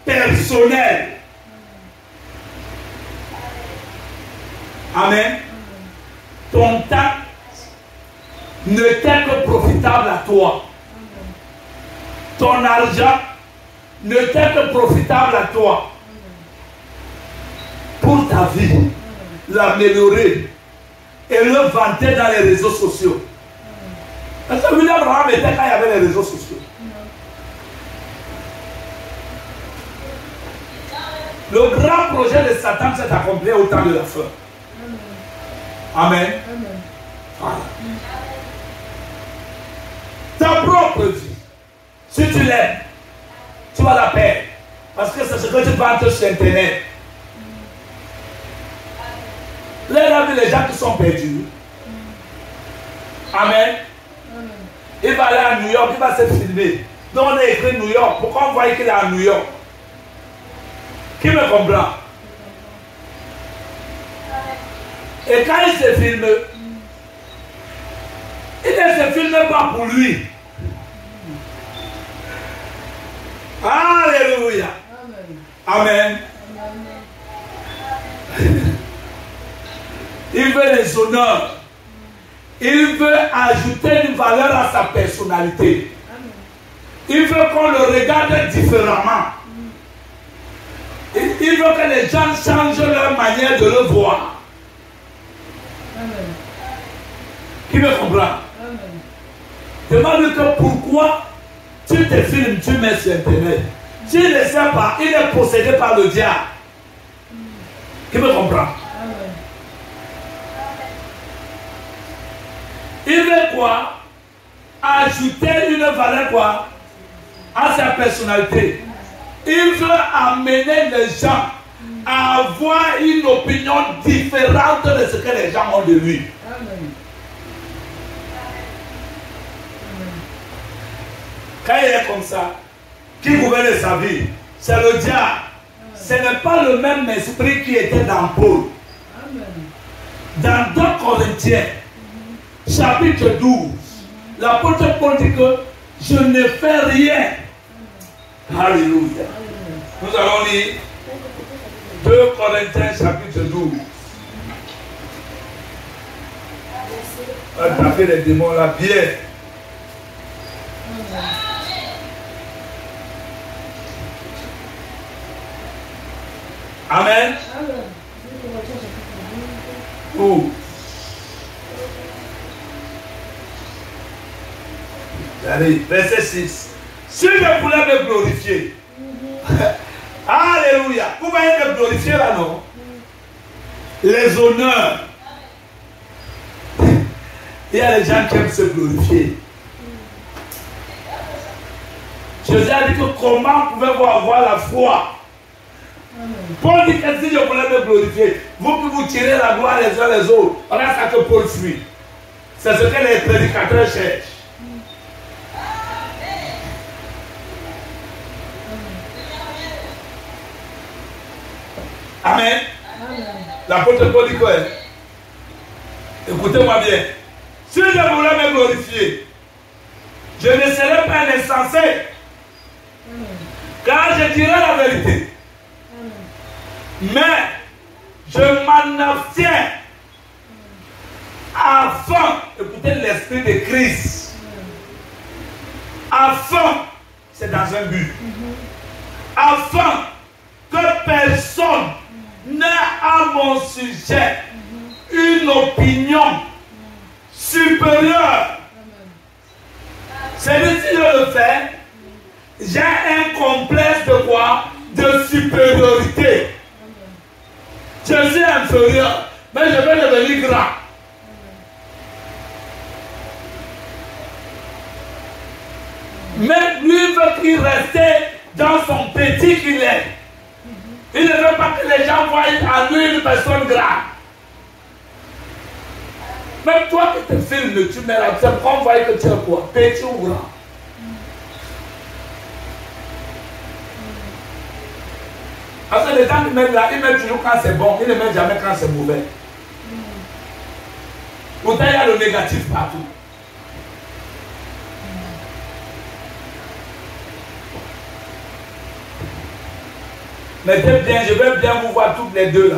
personnels. Amen. Ton temps ne t'est que profitable à toi. Ton argent ne t'est que profitable à toi. Pour ta vie, l'améliorer et le vanter dans les réseaux sociaux. Parce que William Branham était quand il y avait les réseaux sociaux. Le grand projet de Satan s'est accompli au temps de la fin. Amen. Voilà. propre vie. Si tu l'aimes, tu vas la perdre. Parce que c'est ce que tu vantes sur Internet. Là, les gens qui sont perdus. Amen. Il va aller à New York, il va se filmer. Donc on a écrit New York. Pourquoi on voit qu'il est à New York? Qui me comprend? Et quand il se filme, il ne se filme pas pour lui. Alléluia. Amen. Il veut les honneurs. Il veut ajouter une valeur à sa personnalité. Il veut qu'on le regarde différemment. Il veut que les gens changent leur manière de le voir. Qui me comprend? Demande-lui que pourquoi tu te filmes, tu mets sur Internet. Tu ne le sais pas, il est possédé par le diable. Qui me comprend? Il veut quoi? Ajouter une valeur quoi? À sa personnalité. Il veut amener les gens à avoir une opinion différente de ce que les gens ont de lui. Quand il est comme ça, qui gouverne sa vie? C'est le diable. Ce n'est pas le même esprit qui était dans Paul. Dans 2 Corinthiens, chapitre 12, l'apôtre Paul dit que je ne fais rien. Alléluia. Nous allons lire 2 Corinthiens, chapitre 12. On va taper les démons là bien. Amen. Oh. Allez, verset 6. Si je voulais me glorifier, alléluia, vous voyez me glorifier là, non? Les honneurs. Il y a des gens qui aiment se glorifier. Jésus a dit que comment pouvez-vous avoir la foi? Paul dit que si je voulais me glorifier, vous pouvez vous tirer la gloire les uns les autres. Voilà ça que Paul fuit. C'est ce que les prédicateurs cherchent. Amen. L'apôtre Paul dit quoi? Écoutez-moi bien. Si je voulais me glorifier, je ne serais pas un insensé. Car je dirais la vérité. Mais je m'en abstiens afin, écoutez l'esprit de Christ. Afin, c'est dans un but. Afin que personne n'ait à mon sujet une opinion supérieure. C'est-à-dire si je le fais, j'ai un complexe de quoi? De supériorité. Je suis inférieur, mais je vais devenir grand. Mais lui veut qu'il reste dans son petit qu'il est. Il ne veut pas que les gens voient en lui une personne grande. Même toi qui te filmes, tu mets la tête, on voit que tu es quoi? Petit ou grand? Parce que les gens qui mettent là, ils mettent toujours quand c'est bon, ils ne mettent jamais quand c'est mauvais. Pourtant, il y a le négatif partout. Mettez bien, je vais bien vous voir toutes les deux là.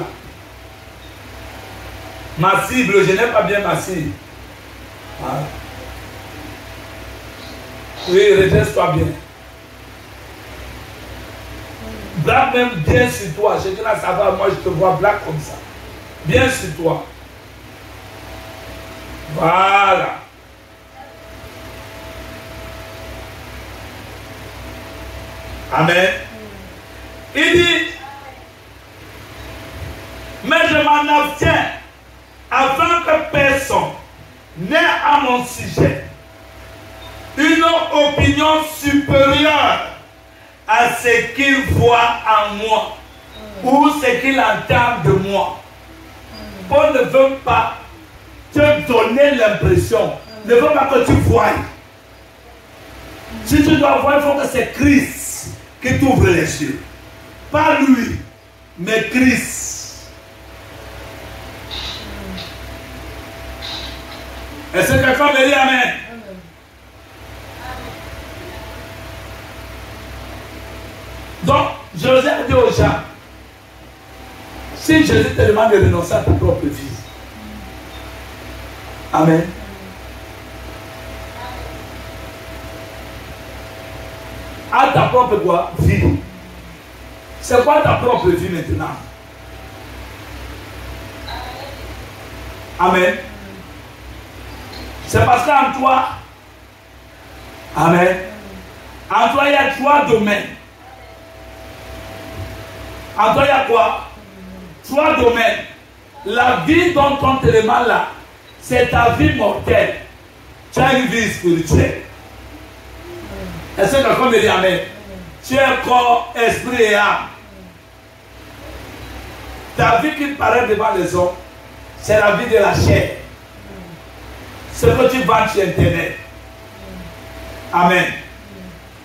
Ma cible, je n'ai pas bien ma cible. Voilà. Oui, redresse-toi bien. Black même bien sur toi. Je dis là, ça va, moi je te vois black comme ça. Bien sur toi. Voilà. Amen. Il dit, mais je m'en abstiens afin que personne n'ait à mon sujet une leur opinion supérieure à ce qu'ils voient en moi ou ce qu'ils entendent de moi. Paul ne veut pas te donner l'impression, ne veut pas que tu voies. Si tu dois voir, il faut que c'est Christ qui t'ouvre les yeux. Pas lui, mais Christ. Est-ce que quelqu'un me dit Amen? Donc, Joseph a dit aux gens, si Jésus te demande de renoncer à ta propre vie, Amen. À ta propre quoi? Vie. C'est quoi ta propre vie maintenant? Amen. C'est parce qu'en toi, Amen, en toi il y a 3 domaines. En toi il y a quoi? 3 domaines. La vie dont on te demande là, c'est ta vie mortelle. Tu as une vie spirituelle. Est-ce que quelqu'un me dit Amen? Tu es corps, esprit et âme. Ta vie qui paraît devant les hommes, c'est la vie de la chair. Ce que tu vends sur Internet. Amen.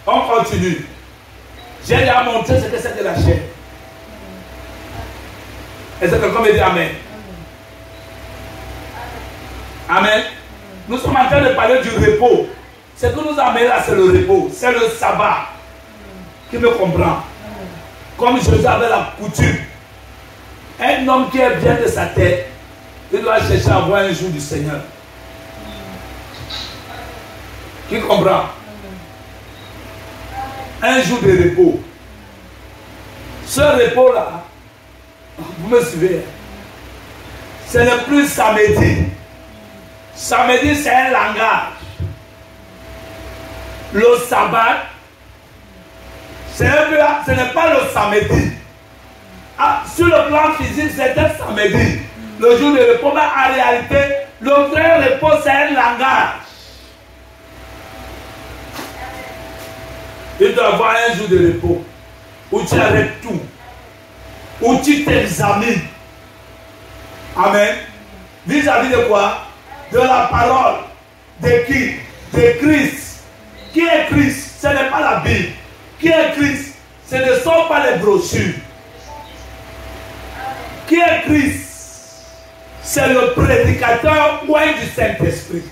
On continue. J'ai déjà montré ce que c'est que la chair. Est-ce que quelqu'un me dit Amen? Amen. Nous sommes en train de parler du repos. Ce que nous amène là, c'est le repos. C'est le sabbat. Qui me comprend? Comme Jésus avait la coutume. Un homme qui est bien de sa tête, il doit chercher à voir un jour du Seigneur. Qui comprend? Un jour de repos. Ce repos-là, vous me suivez? Ce n'est plus samedi. Samedi, c'est un langage. Le sabbat, ce n'est pas le samedi. Ah, sur le plan physique, c'est un samedi. Le jour de repos, mais en réalité, le vrai repos, c'est un langage. Il doit y avoir un jour de repos où tu arrêtes tout, où tu t'examines. Amen. Vis-à-vis de quoi? De la parole. De qui? De Christ. Qui est Christ? Ce n'est pas la Bible. Qui est Christ? Ce ne sont pas les brochures. Qui est Christ? C'est le prédicateur loin du Saint-Esprit.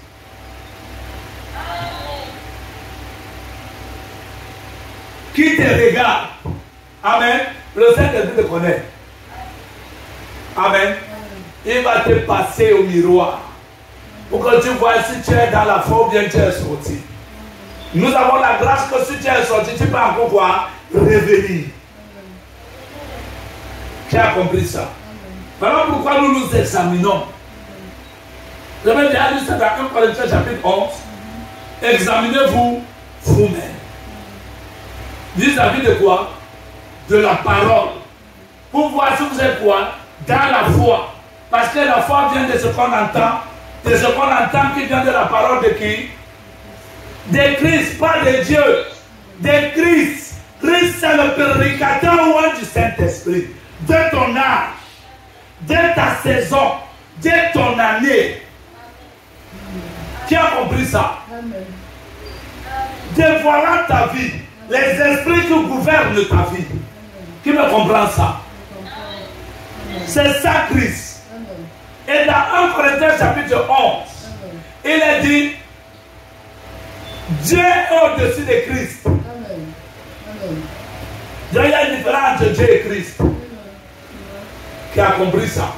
Qui te regarde? Amen. Le Saint-Esprit te connaît. Amen. Il va te passer au miroir pour que tu vois si tu es dans la foi ou bien tu es sorti. Nous avons la grâce que si tu es sorti, tu peux encore voir revenir. Tu as compris ça? Voilà pourquoi nous nous examinons. Je vais déjà dire ça dans 1 Corinthiens chapitre 11. Examinez-vous vous-même. Vis-à-vis de quoi? De la parole. Pour voir si vous êtes quoi? Dans la foi. Parce que la foi vient de ce qu'on entend. De ce qu'on entend qui vient de la parole de qui? De Christ, pas de Dieu. De Christ. Christ, c'est le prédicateur loin du Saint-Esprit. De ton âge, de ta saison, de ton année. Qui a compris ça? Dévoilant ta vie. Les esprits qui gouvernent ta vie. Qui me comprend ça? C'est ça Christ. Et dans 1 Corinthiens chapitre 11, il est dit, Dieu est au-dessus de Christ. Il y a une différence entre Dieu et Christ. Qui a compris ça?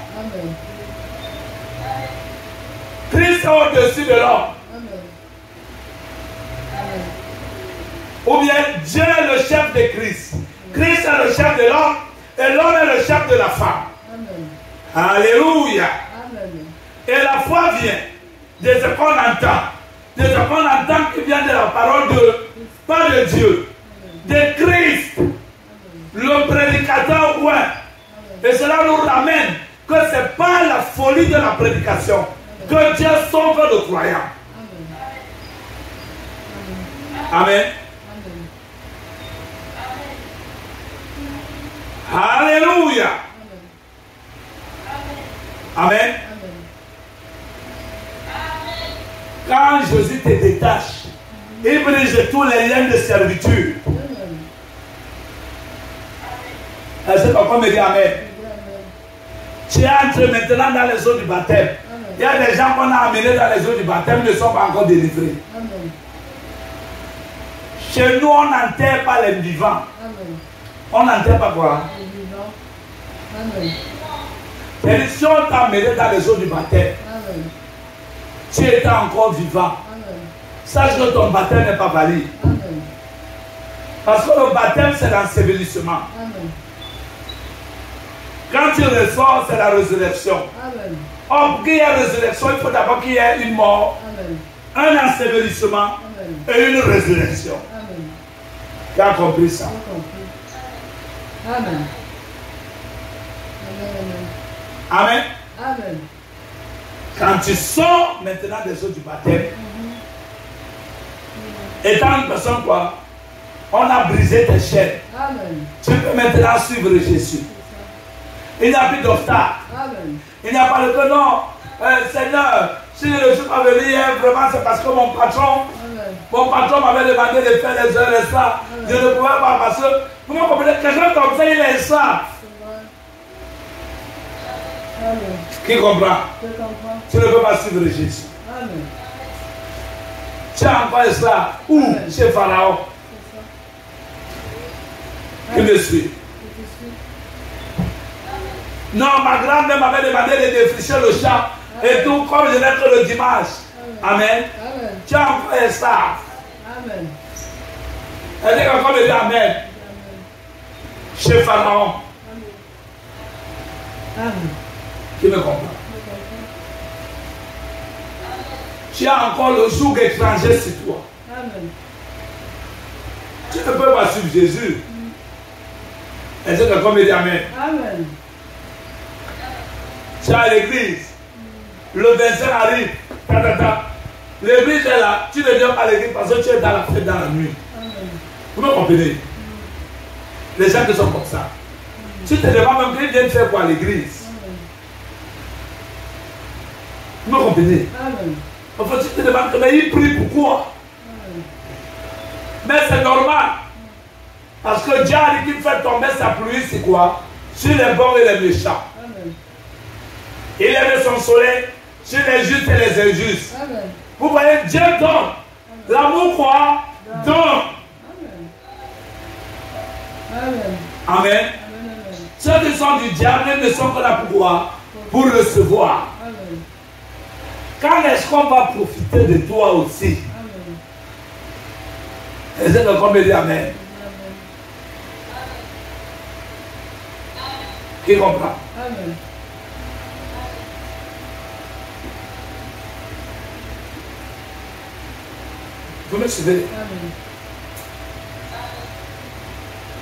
Christ est au-dessus de l'homme. Ou bien Dieu est le chef de Christ. Christ est le chef de l'homme et l'homme est le chef de la femme. Amen. Alléluia. Amen. Et la foi vient de ce qu'on entend. De ce qu'on entend qui vient de la parole de, pas de Dieu, de Christ, le prédicateur loin. Et cela nous ramène que ce n'est pas la folie de la prédication que Dieu sauve le croyant. Amen. Alléluia. Amen. Quand Jésus te détache, il brise tous les liens de servitude. Est-ce que papa me dit Amen? Tu entres maintenant dans les eaux du baptême. Il y a des gens qu'on a amenés dans les eaux du baptême qui ne sont pas encore délivrés. Chez nous, on n'enterre pas les vivants. On n'enterre pas quoi? Si on t'a amené dans les eaux du baptême, tu étais encore vivant. Sache que ton baptême n'est pas valide. Parce que le baptême, c'est l'ensevelissement. Quand tu ressors, c'est la résurrection. Or, pour qu'il y ait résurrection, il faut d'abord qu'il y ait une mort, un ensevelissement et une résurrection. Tu as compris ça? Amen. Amen. Amen. Quand tu sors maintenant des eaux du baptême, étant une personne quoi, on a brisé tes chaînes. Amen. Tu peux maintenant suivre Jésus. Il n'y a plus d'obstacle. Il n'y a pas de que non. Seigneur, si je ne suis pas venu hier, vraiment c'est parce que mon patron m'avait demandé de faire les heures et ça. Je ne pouvais pas parce que vous me comprenez, quelqu'un comme ça, il est ça. Qui comprend? Tu ne peux pas suivre Jésus. Amen. Tu as encore esclave. Où? Chez Pharaon. Qui me suit? Non, ma grand-mère m'avait demandé de défricher le champ. Et tout, comme je n'ai que le dimanche. Amen. Tu as encore esclave. Amen. Elle dit encore me dit Amen. Chez Pharaon. Amen. Qui me comprend? Tu as encore le joug étranger sur toi. Amen. Tu ne peux pas suivre Jésus. Est-ce que quelqu'un me dit Amen? Amen. Tu es à l'église. Le 25 arrive. L'église est là. Tu ne viens pas à l'église parce que tu es dans la fête dans la nuit. Amen. Vous me comprenez? Les gens qui sont comme ça. Tu te demandes même qu'ils viennent faire quoi à l'église. Vous me comprenez? Amen. Enfin, tu te demandes mais il prie pourquoi? Mais c'est normal. Parce que Dieu a dit qu'il fait tomber sa pluie, c'est quoi? Sur les bons et les méchants. Amen. Il aime son soleil sur les justes et les injustes. Amen. Vous voyez, Dieu donne. L'amour quoi? Donne. Amen. Amen. Ceux qui sont du diable ne sont que là pour quoi? Pour recevoir. Amen. Quand est-ce qu'on va profiter de toi aussi? Amen. Est-ce que quelqu'un me dit Amen? Qui comprend? Amen. Vous me suivez? Amen.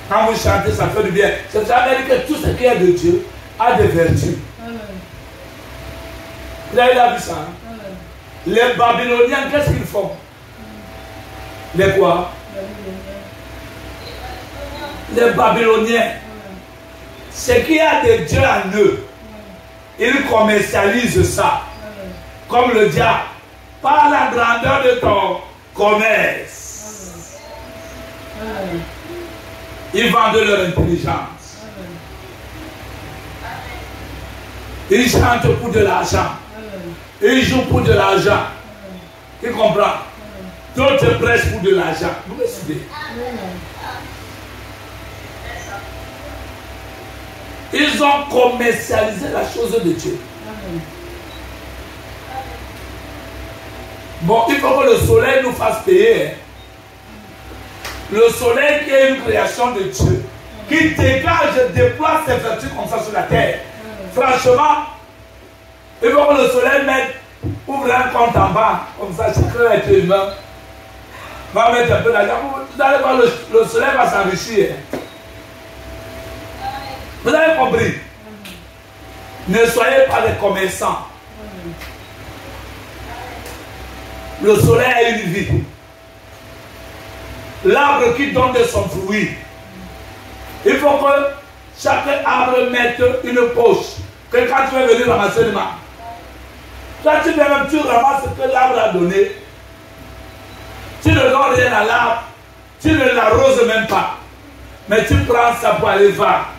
Quand vous chantez, ça fait du bien. C'est ça veut dire que tout ce qui est de Dieu a des vertus. Amen. Vous avez vu ça? Hein? Amen. Les Babyloniens, qu'est-ce qu'ils font? Les quoi? Les Babyloniens. Ce qu'il y a de Dieu en eux, ils commercialisent ça. Comme le diable. Par la grandeur de ton commerce. Amen. Ils vendent leur intelligence. Ils chantent pour de l'argent. Ils jouent pour de l'argent. Tu comprends? D'autres prêchent pour de l'argent. Vous me suivez? Ils ont commercialisé la chose de Dieu. Bon, il faut que le soleil nous fasse payer. Le soleil qui est une création de Dieu, qui dégage, déploie ses vertus comme ça sur la terre. Franchement, il faut que le soleil ouvre un compte en bas, comme ça, chacun est humain. Va mettre un peu d'argent. Vous allez voir, le soleil va s'enrichir. Vous avez compris? Ne soyez pas des commerçants. Le soleil a une vie. l'arbre qui donne de son fruit. Il faut que chaque arbre mette une poche. Que quand tu vas venir ramasser le main, toi tu ramasses ce que l'arbre a donné. Tu ne donnes rien à l'arbre. Tu ne l'arroses même pas. Mais tu prends ça pour aller voir.